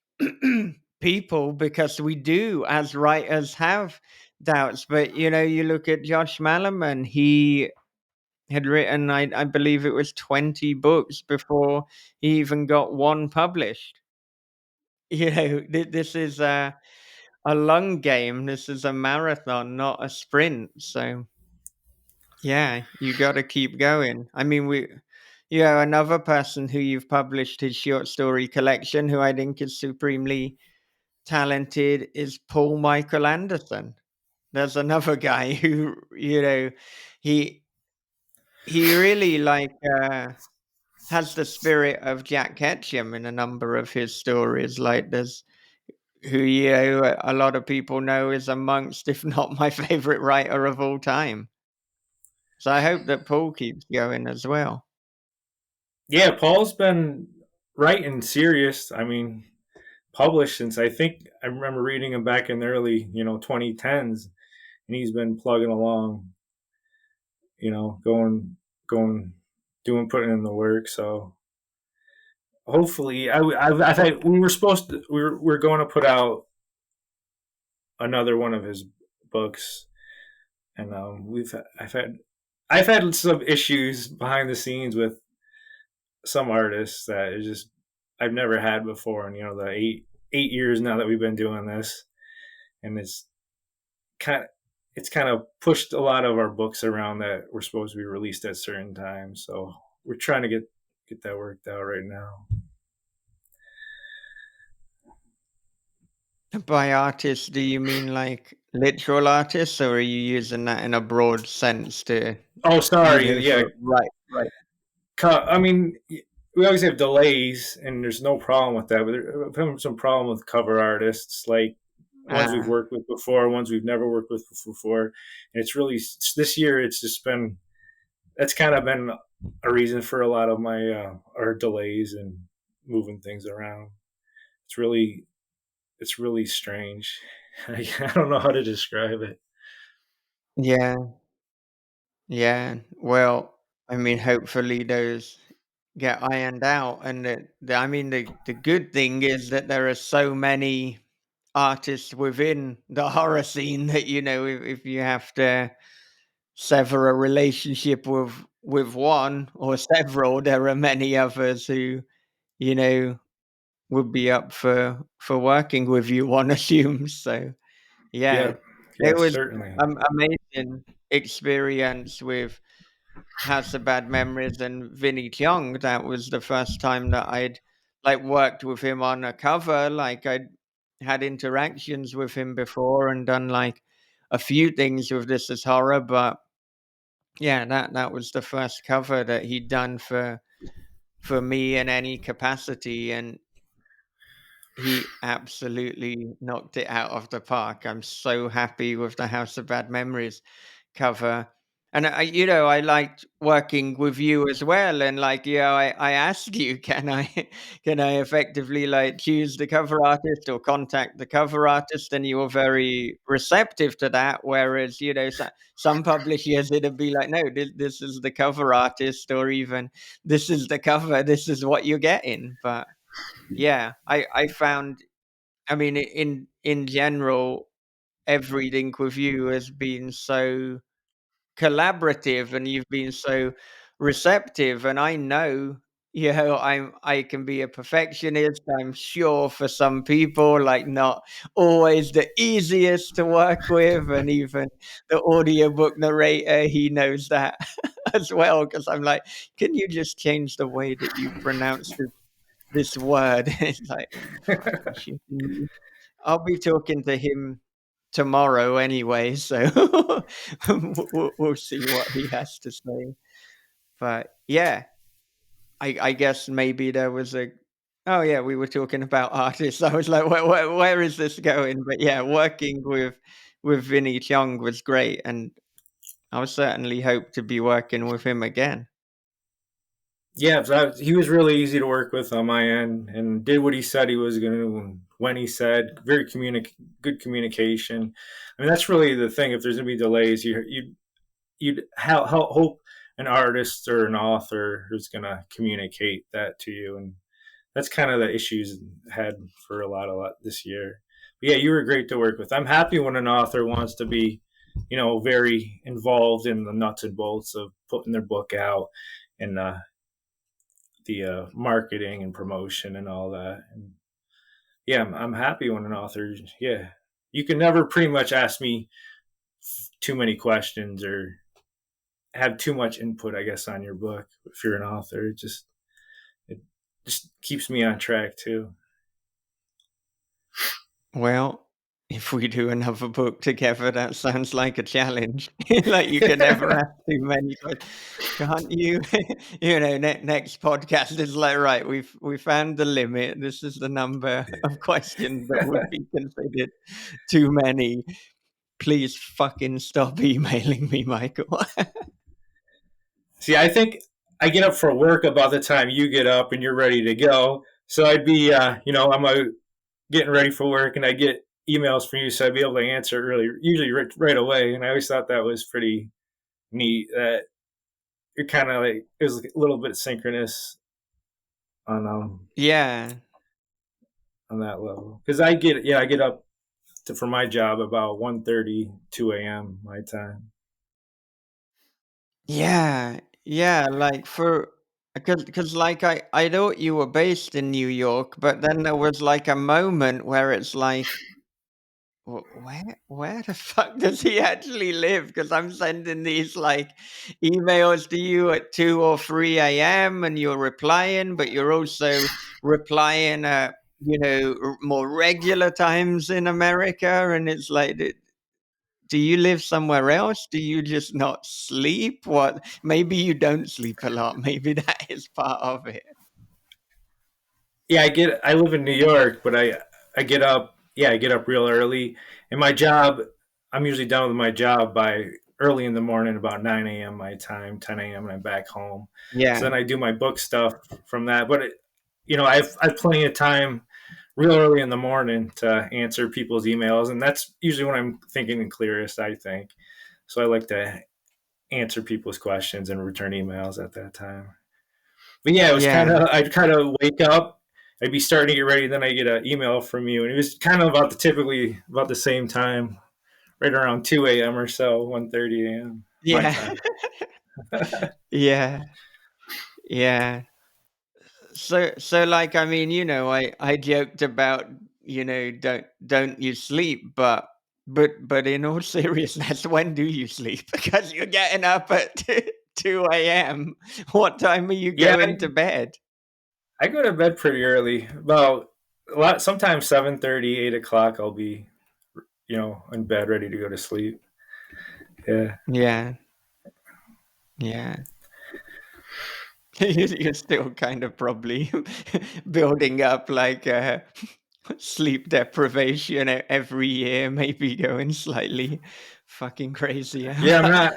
people, because we do as writers have doubts. But you look at Josh Malaman, he had written, I believe it was 20 books before he even got one published. This is a long game. This is a marathon, not a sprint. So, yeah, you got to keep going. I mean, another person who you've published his short story collection, who I think is supremely talented, is Paul Michael Anderson. There's another guy who, he he really has the spirit of Jack Ketchum in a number of his stories. Like there's who a lot of people know is amongst, if not my favorite writer of all time. So I hope that Paul keeps going as well. Yeah, Paul's been writing serious. I mean, published since I think I remember reading him back in the early 2010s, and he's been plugging along. Going, doing, putting in the work. So hopefully, I've had, we were supposed to we're going to put out another one of his books, and I've had some issues behind the scenes with some artists that is just I've never had before, and the 8 years now that we've been doing this, and kind of it's kind of pushed a lot of our books around that were supposed to be released at certain times. So we're trying to get that worked out right now. By artists, do you mean like literal artists, or are you using that in a broad sense to, Oh, sorry. Yeah, for right? I mean, we always have delays, and there's no problem with that. But there's some problem with cover artists, like ones we've Ah, worked with before, ones we've never worked with before. And it's really this year. It's just been that's kind of been a reason for a lot of my our delays and moving things around. It's really it's really strange. I don't know how to describe it. yeah, yeah. Well, I mean, hopefully those get ironed out, and I mean, the good thing is that there are so many artists within the horror scene that if you have to sever a relationship with one or several, there are many others who you know, would be up for working with you, one assumes. So Yeah, yeah, it yeah, was certainly. amazing experience with House of Bad Memories and Vinnie Cheong. That was the first time that I'd like worked with him on a cover. Like I'd had interactions with him before and done like a few things with This Is Horror, but yeah, that was the first cover that he'd done for me in any capacity, and he absolutely knocked it out of the park. I'm so happy with the House of Bad Memories cover. And I liked working with you as well. And like, I asked you, can I, can I effectively like choose the cover artist or contact the cover artist? And you were very receptive to that. Whereas, some publishers, it'd be like, no, this is the cover artist, or even this is the cover, this is what you're getting. But yeah, I found, I mean, in general, everything with you has been so collaborative, and you've been so receptive. And I know, I can be a perfectionist. I'm sure for some people, like not always the easiest to work with, and even the audiobook narrator, he knows that as well. Because I'm like, can you just change the way that you pronounce this word? It's like, "Shit, I'll be talking to him tomorrow anyway, so we'll see what he has to say." But yeah, I guess maybe there was a. Oh yeah, we were talking about artists. I was like, where is this going? But yeah, working with Vinnie Cheong was great, and I certainly hope to be working with him again. Yeah, so he was really easy to work with on my end, and did what he said he was going to when he said. Very good communication. I mean, that's really the thing. If there's going to be delays, you'd hope an artist or an author who's going to communicate that to you, and that's kind of the issues had for a lot this year. But yeah, you were great to work with. I'm happy when an author wants to be, very involved in the nuts and bolts of putting their book out, and the marketing and promotion and all that. And yeah, I'm happy when an author. Yeah, you can never pretty much ask me too many questions or have too much input, I guess, on your book. If you're an author, it just keeps me on track too. Well, if we do another book together, that sounds like a challenge. Like you can never ask too many questions. Can't you? Next podcast is like, right, we found the limit. This is the number of questions that would be considered too many. Please fucking stop emailing me, Michael. See, I think I get up for work about the time you get up and you're ready to go. So I'd be, I'm getting ready for work, and I get emails from you, so I'd be able to answer usually right away. And I always thought that was pretty neat that you're kind of like it was a little bit synchronous on Yeah. on that level. Because I get up for my job about 1:30, 2 a.m. my time. Yeah. Yeah. Like because like I thought you were based in New York, but then there was like a moment where it's like, where the fuck does he actually live? Because I'm sending these like emails to you at 2 or 3 a.m. and you're replying, but you're also replying at more regular times in America, and it's like, do you live somewhere else? Do you just not sleep? What? Maybe you don't sleep a lot. Maybe that is part of it. Yeah, I live in New York, but I get up. Yeah, I get up real early. And my job, I'm usually done with my job by early in the morning, about 9 a.m. my time, 10 a.m. and I'm back home. So Yeah, then I do my book stuff from that. But I've plenty of time real early in the morning to answer people's emails, and that's usually when I'm thinking the clearest, I think. So I like to answer people's questions and return emails at that time. But yeah, it was kind yeah. of I'd kind of wake up, I'd be starting to get ready, then I get an email from you, and it was kind of typically about the same time, right around 2 a.m. or so, 1:30 a.m. my Yeah. time. Yeah. Yeah. So like, I mean, I joked about, don't you sleep, but in all seriousness, when do you sleep? Because you're getting up at 2 a.m. What time are you Yeah, going to bed? I go to bed pretty early. About a lot, sometimes 7:30, 8 o'clock. I'll be, in bed, ready to go to sleep. Yeah, Yeah, yeah. You're still kind of probably building up like sleep deprivation every year, maybe going slightly fucking crazier. yeah.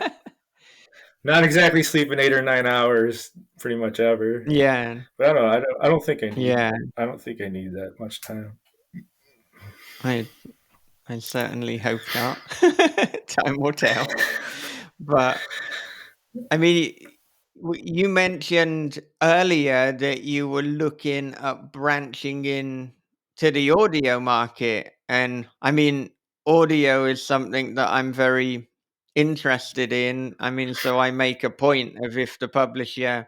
I'm not exactly sleeping 8 or 9 hours pretty much ever. Yeah, But I don't know. I don't think I need. yeah. I don't think I need that much time. I I certainly hope not. Time will tell. But I mean, you mentioned earlier that you were looking at branching in to the audio market, and I mean, audio is something that I'm very interested in. I mean, so I make a point of, if the publisher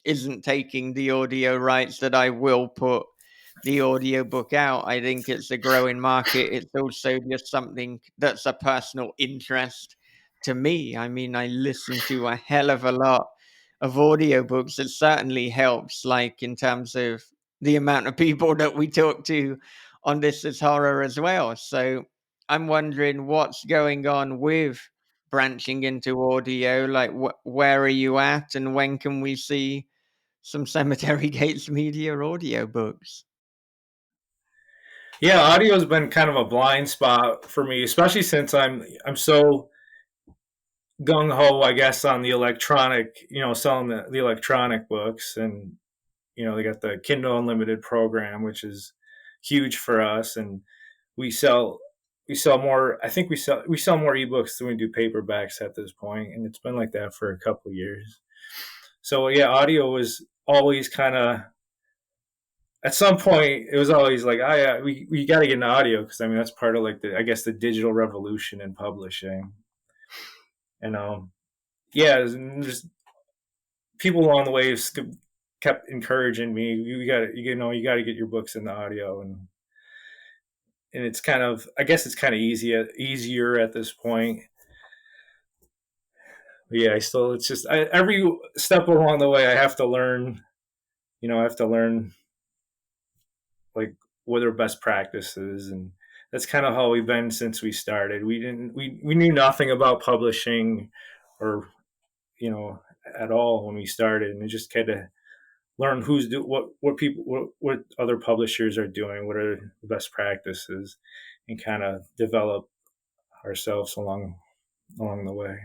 isn't taking the audio rights, that I will put the audiobook out. I think it's a growing market. It's also just something that's a personal interest to me. I mean, I listen to a hell of a lot of audiobooks. It certainly helps, like in terms of the amount of people that we talk to on This Is Horror as well. So I'm wondering what's going on with branching into audio. Like, where are you at, and when can we see some Cemetery Gates Media audiobooks? Yeah, audio's been kind of a blind spot for me, especially since I'm so gung ho, I guess, on the electronic, selling the electronic books, and they got the Kindle Unlimited program, which is huge for us, and we sell we sell more. I think we sell more ebooks than we do paperbacks at this point, and it's been like that for a couple of years. So yeah, audio was always kind of, at some point it was always like, oh yeah, we got to get into audio, because I mean that's part of like the, I guess, the digital revolution in publishing. And yeah, there's people along the way have kept encouraging me. You got to get your books in the audio, and it's kind of, I guess it's kind of easier at this point. But yeah, I still, it's just, every step along the way I have to learn. I have to learn, like, what are best practices, and that's kind of how we've been since we started. We knew nothing about publishing, or you know at all when we started, and we just kind of learn what other publishers are doing, what are the best practices, and kind of develop ourselves along the way.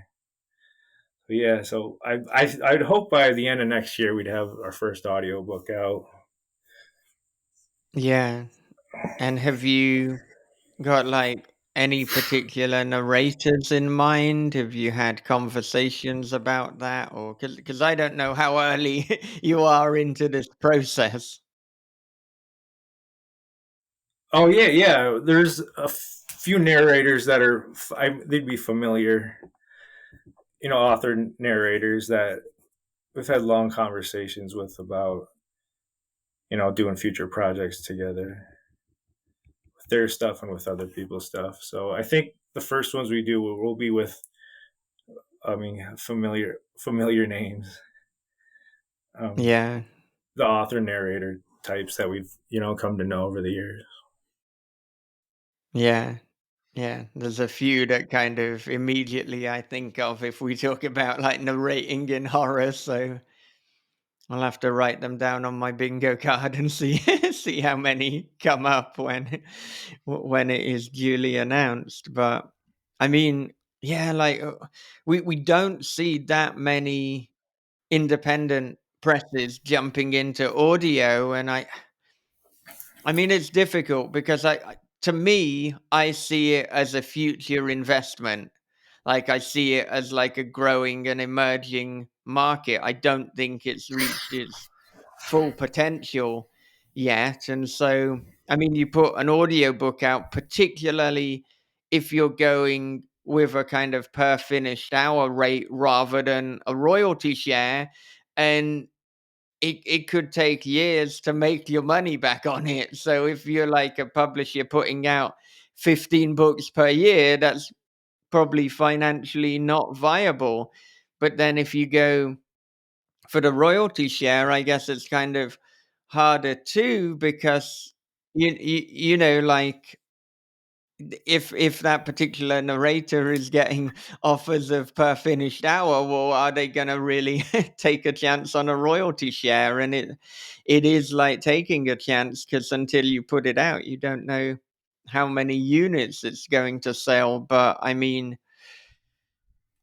But yeah, so I'd hope by the end of next year we'd have our first audiobook out. Yeah. And have you got like any particular narrators in mind? Have you had conversations about that? Or because I don't know how early you are into this process. Oh yeah, yeah. There's a few narrators that they'd be familiar, author narrators that we've had long conversations with about, doing future projects together with their stuff and with other people's stuff. So I think the first ones we do will be with, I mean, familiar names, um, Yeah. the author narrator types that we've, come to know over the years. Yeah. Yeah. There's a few that kind of immediately I think of if we talk about like narrating in horror. So I'll have to write them down on my bingo card and see see how many come up when it is duly announced. But I mean, yeah, like we don't see that many independent presses jumping into audio, and I mean, it's difficult because to me, I see it as a future investment. Like, I see it as like a growing and emerging market. I don't think it's reached its full potential yet. And so, I mean, you put an audiobook out, particularly if you're going with a kind of per finished hour rate rather than a royalty share. And it could take years to make your money back on it. So if you're like a publisher putting out 15 books per year, that's probably financially not viable. But then if you go for the royalty share, I guess it's kind of harder too, because like if that particular narrator is getting offers of per finished hour, well, are they going to really take a chance on a royalty share? And it is like taking a chance, because until you put it out, you don't know how many units it's going to sell. But I mean,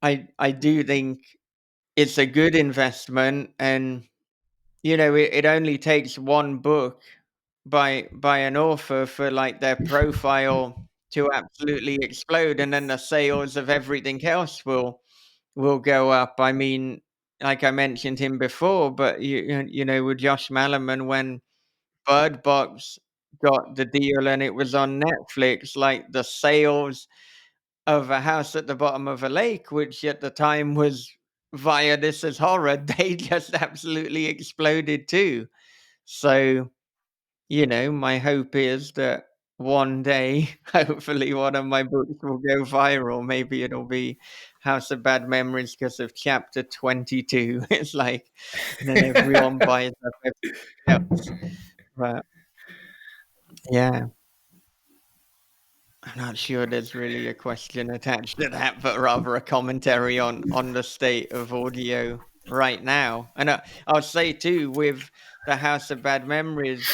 I do think it's a good investment, and it only takes one book by an author for like their profile to absolutely explode, and then the sales of everything else will go up. I mean, like I mentioned him before, but with Josh Malaman, when Bird Box got the deal and it was on Netflix, like the sales of A House at the Bottom of a Lake, which at the time was via This Is Horror, they just absolutely exploded too. So my hope is that one day, hopefully, one of my books will go viral. Maybe it'll be House of Bad Memories because of chapter 22. It's like, and then everyone buys up everything else. But yeah, I'm not sure there's really a question attached to that, but rather a commentary on the state of audio right now. And I'll say too, with the House of Bad Memories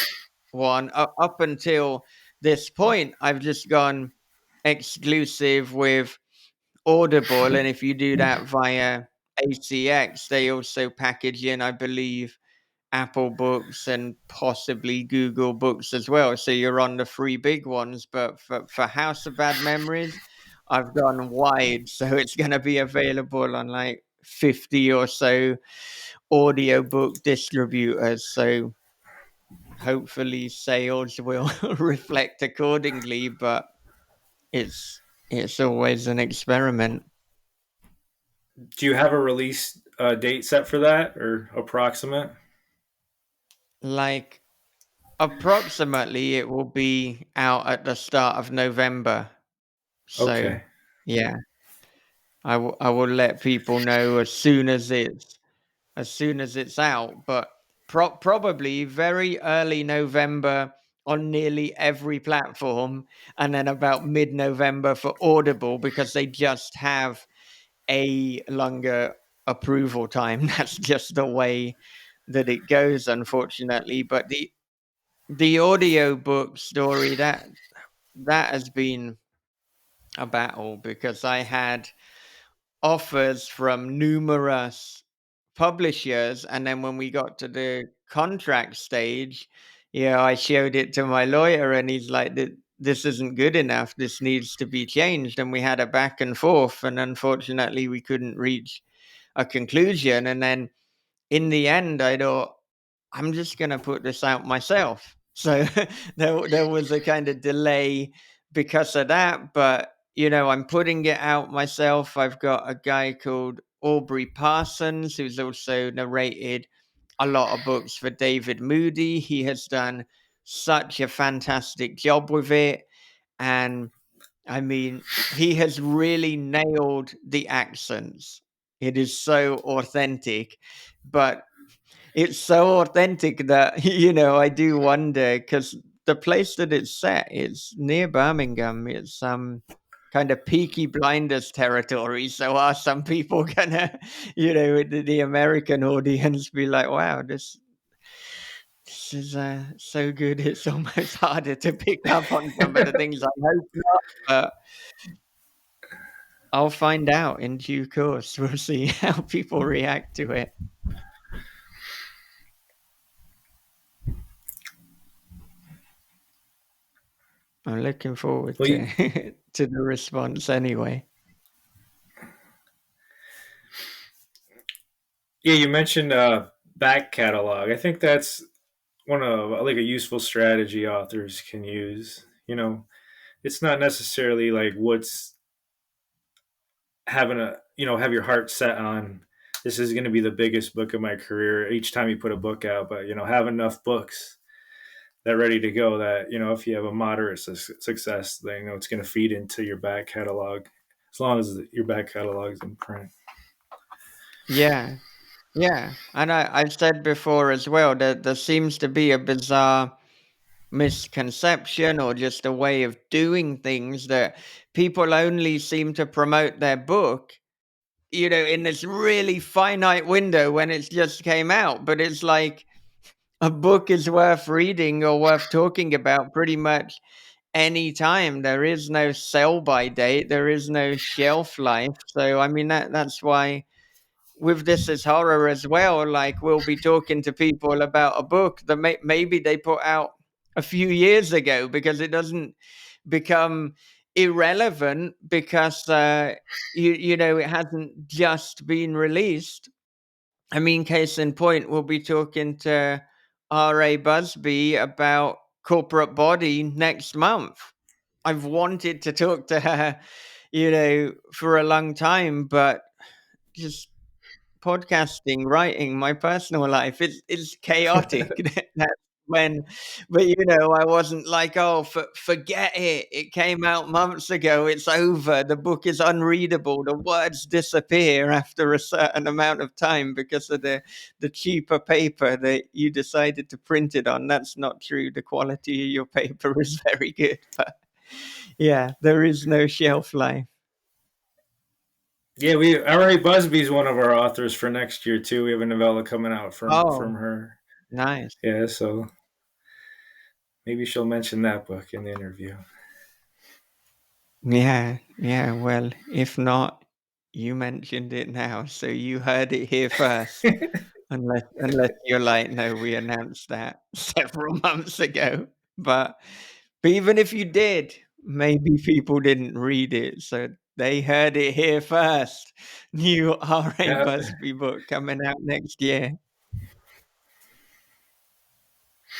one, up until this point, I've just gone exclusive with Audible, and if you do that via ACX, they also package in, I believe, Apple Books and possibly Google Books as well. So you're on the three big ones. But for House of Bad Memories, I've gone wide. So it's going to be available on like 50 or so audiobook distributors. So hopefully sales will reflect accordingly. But it's always an experiment. Do you have a release date set for that, or approximate? Like approximately it will be out at the start of November. So, Okay. yeah, I will let people know as soon as it's out, but probably very early November on nearly every platform, and then about mid-November for Audible, because they just have a longer approval time. That's just the way that it goes, unfortunately. But the audiobook story, that has been a battle, because I had offers from numerous publishers, and then when we got to the contract stage, I showed it to my lawyer, and he's like, this isn't good enough, this needs to be changed. And we had a back and forth, and unfortunately we couldn't reach a conclusion. And then in the end, I thought, I'm just gonna put this out myself. So there was a kind of delay because of that, but I'm putting it out myself. I've got a guy called Aubrey Parsons who's also narrated a lot of books for David Moody. He has done such a fantastic job with it, and I mean, he has really nailed the accents. It is so authentic, but it's so authentic that I do wonder, because the place that it's set is near Birmingham. It's kind of Peaky Blinders territory. So are some people gonna, the American audience be like, "Wow, this is so good. It's almost harder to pick up on some of the things." I hope not, but I'll find out in due course. We'll see how people react to it. I'm looking forward Well, to to the response anyway. yeah, you mentioned back catalog. I think that's one of like a useful strategy authors can use. It's not necessarily like what's having a have your heart set on this is going to be the biggest book of my career each time you put a book out, but have enough books that ready to go that if you have a moderate success, then it's going to feed into your back catalog as long as your back catalog is in print. Yeah, yeah. And I've said before as well that there seems to be a bizarre misconception or just a way of doing things that people only seem to promote their book, in this really finite window when it's just came out. But it's like a book is worth reading or worth talking about pretty much any time. There is no sell by date, there is no shelf life. So I mean that's why with This Is Horror as well, like we'll be talking to people about a book that maybe they put out a few years ago because it doesn't become irrelevant because it hasn't just been released. I mean, case in point, we'll be talking to R.A. Busby about Corporate Body next month. I've wanted to talk to her, for a long time, but just podcasting, writing, my personal life is chaotic. That's when, but I wasn't like, oh, forget it. It came out months ago. It's over. The book is unreadable. The words disappear after a certain amount of time because of the cheaper paper that you decided to print it on. That's not true. The quality of your paper is very good, but yeah, there is no shelf life. Yeah, we R.A. Busby's one of our authors for next year too. We have a novella coming out from Oh, her. nice. Yeah, so maybe she'll mention that book in the interview. Yeah, yeah. Well, if not, you mentioned it now, so you heard it here first. Unless you're like, no, we announced that several months ago. But even if you did, maybe people didn't read it, so they heard it here first. New R.A. Yeah. Busby book coming out next year.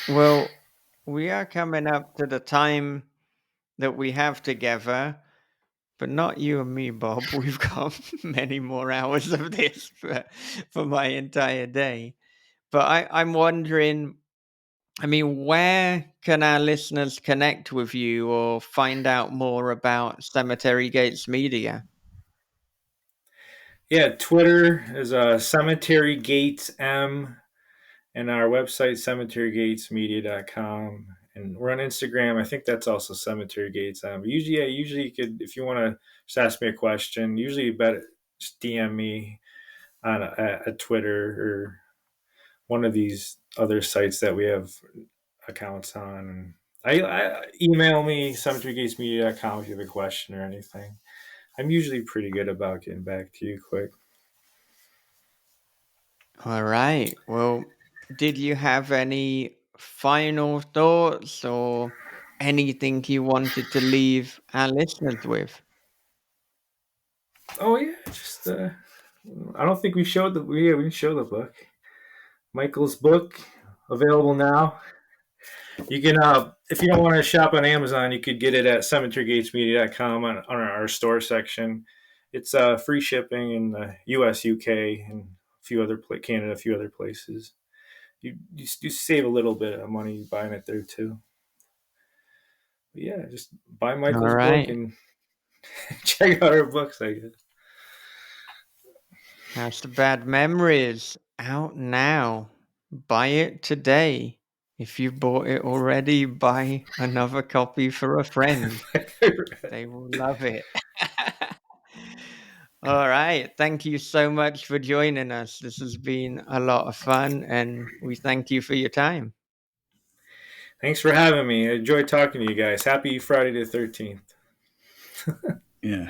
Well, we are coming up to the time that we have together. But not you and me, Bob. We've got many more hours of this for my entire day. But I'm wondering, I mean, where can our listeners connect with you or find out more about Cemetery Gates Media? Yeah, Twitter is Cemetery Gates M, and our website cemeterygatesmedia.com. And we're on Instagram. I think that's also Cemetery Gates M. Usually you could, if you want to just ask me a question, usually you better just DM me on a Twitter or one of these other sites that we have accounts on. I email me cemeterygatesmedia.com if you have a question or anything. I'm usually pretty good about getting back to you quick. All right. Well, did you have any final thoughts or anything you wanted to leave our listeners with? Oh yeah, just I don't think we showed we didn't show the book. Michael's book available now. You can if you don't want to shop on Amazon, you could get it at cemeterygatesmedia.com on our store section. It's free shipping in the U.S., UK, and a few other Canada, a few other places. You save a little bit of money buying it there too. But yeah, just buy All Michael's book right. and check out our books, I guess. House of Bad Memories out now. Buy it today. If you bought it already, buy another copy for a friend. They will love it. All right. Thank you so much for joining us. This has been a lot of fun, and we thank you for your time. Thanks for having me. I enjoyed talking to you guys. Happy Friday the 13th. Yeah.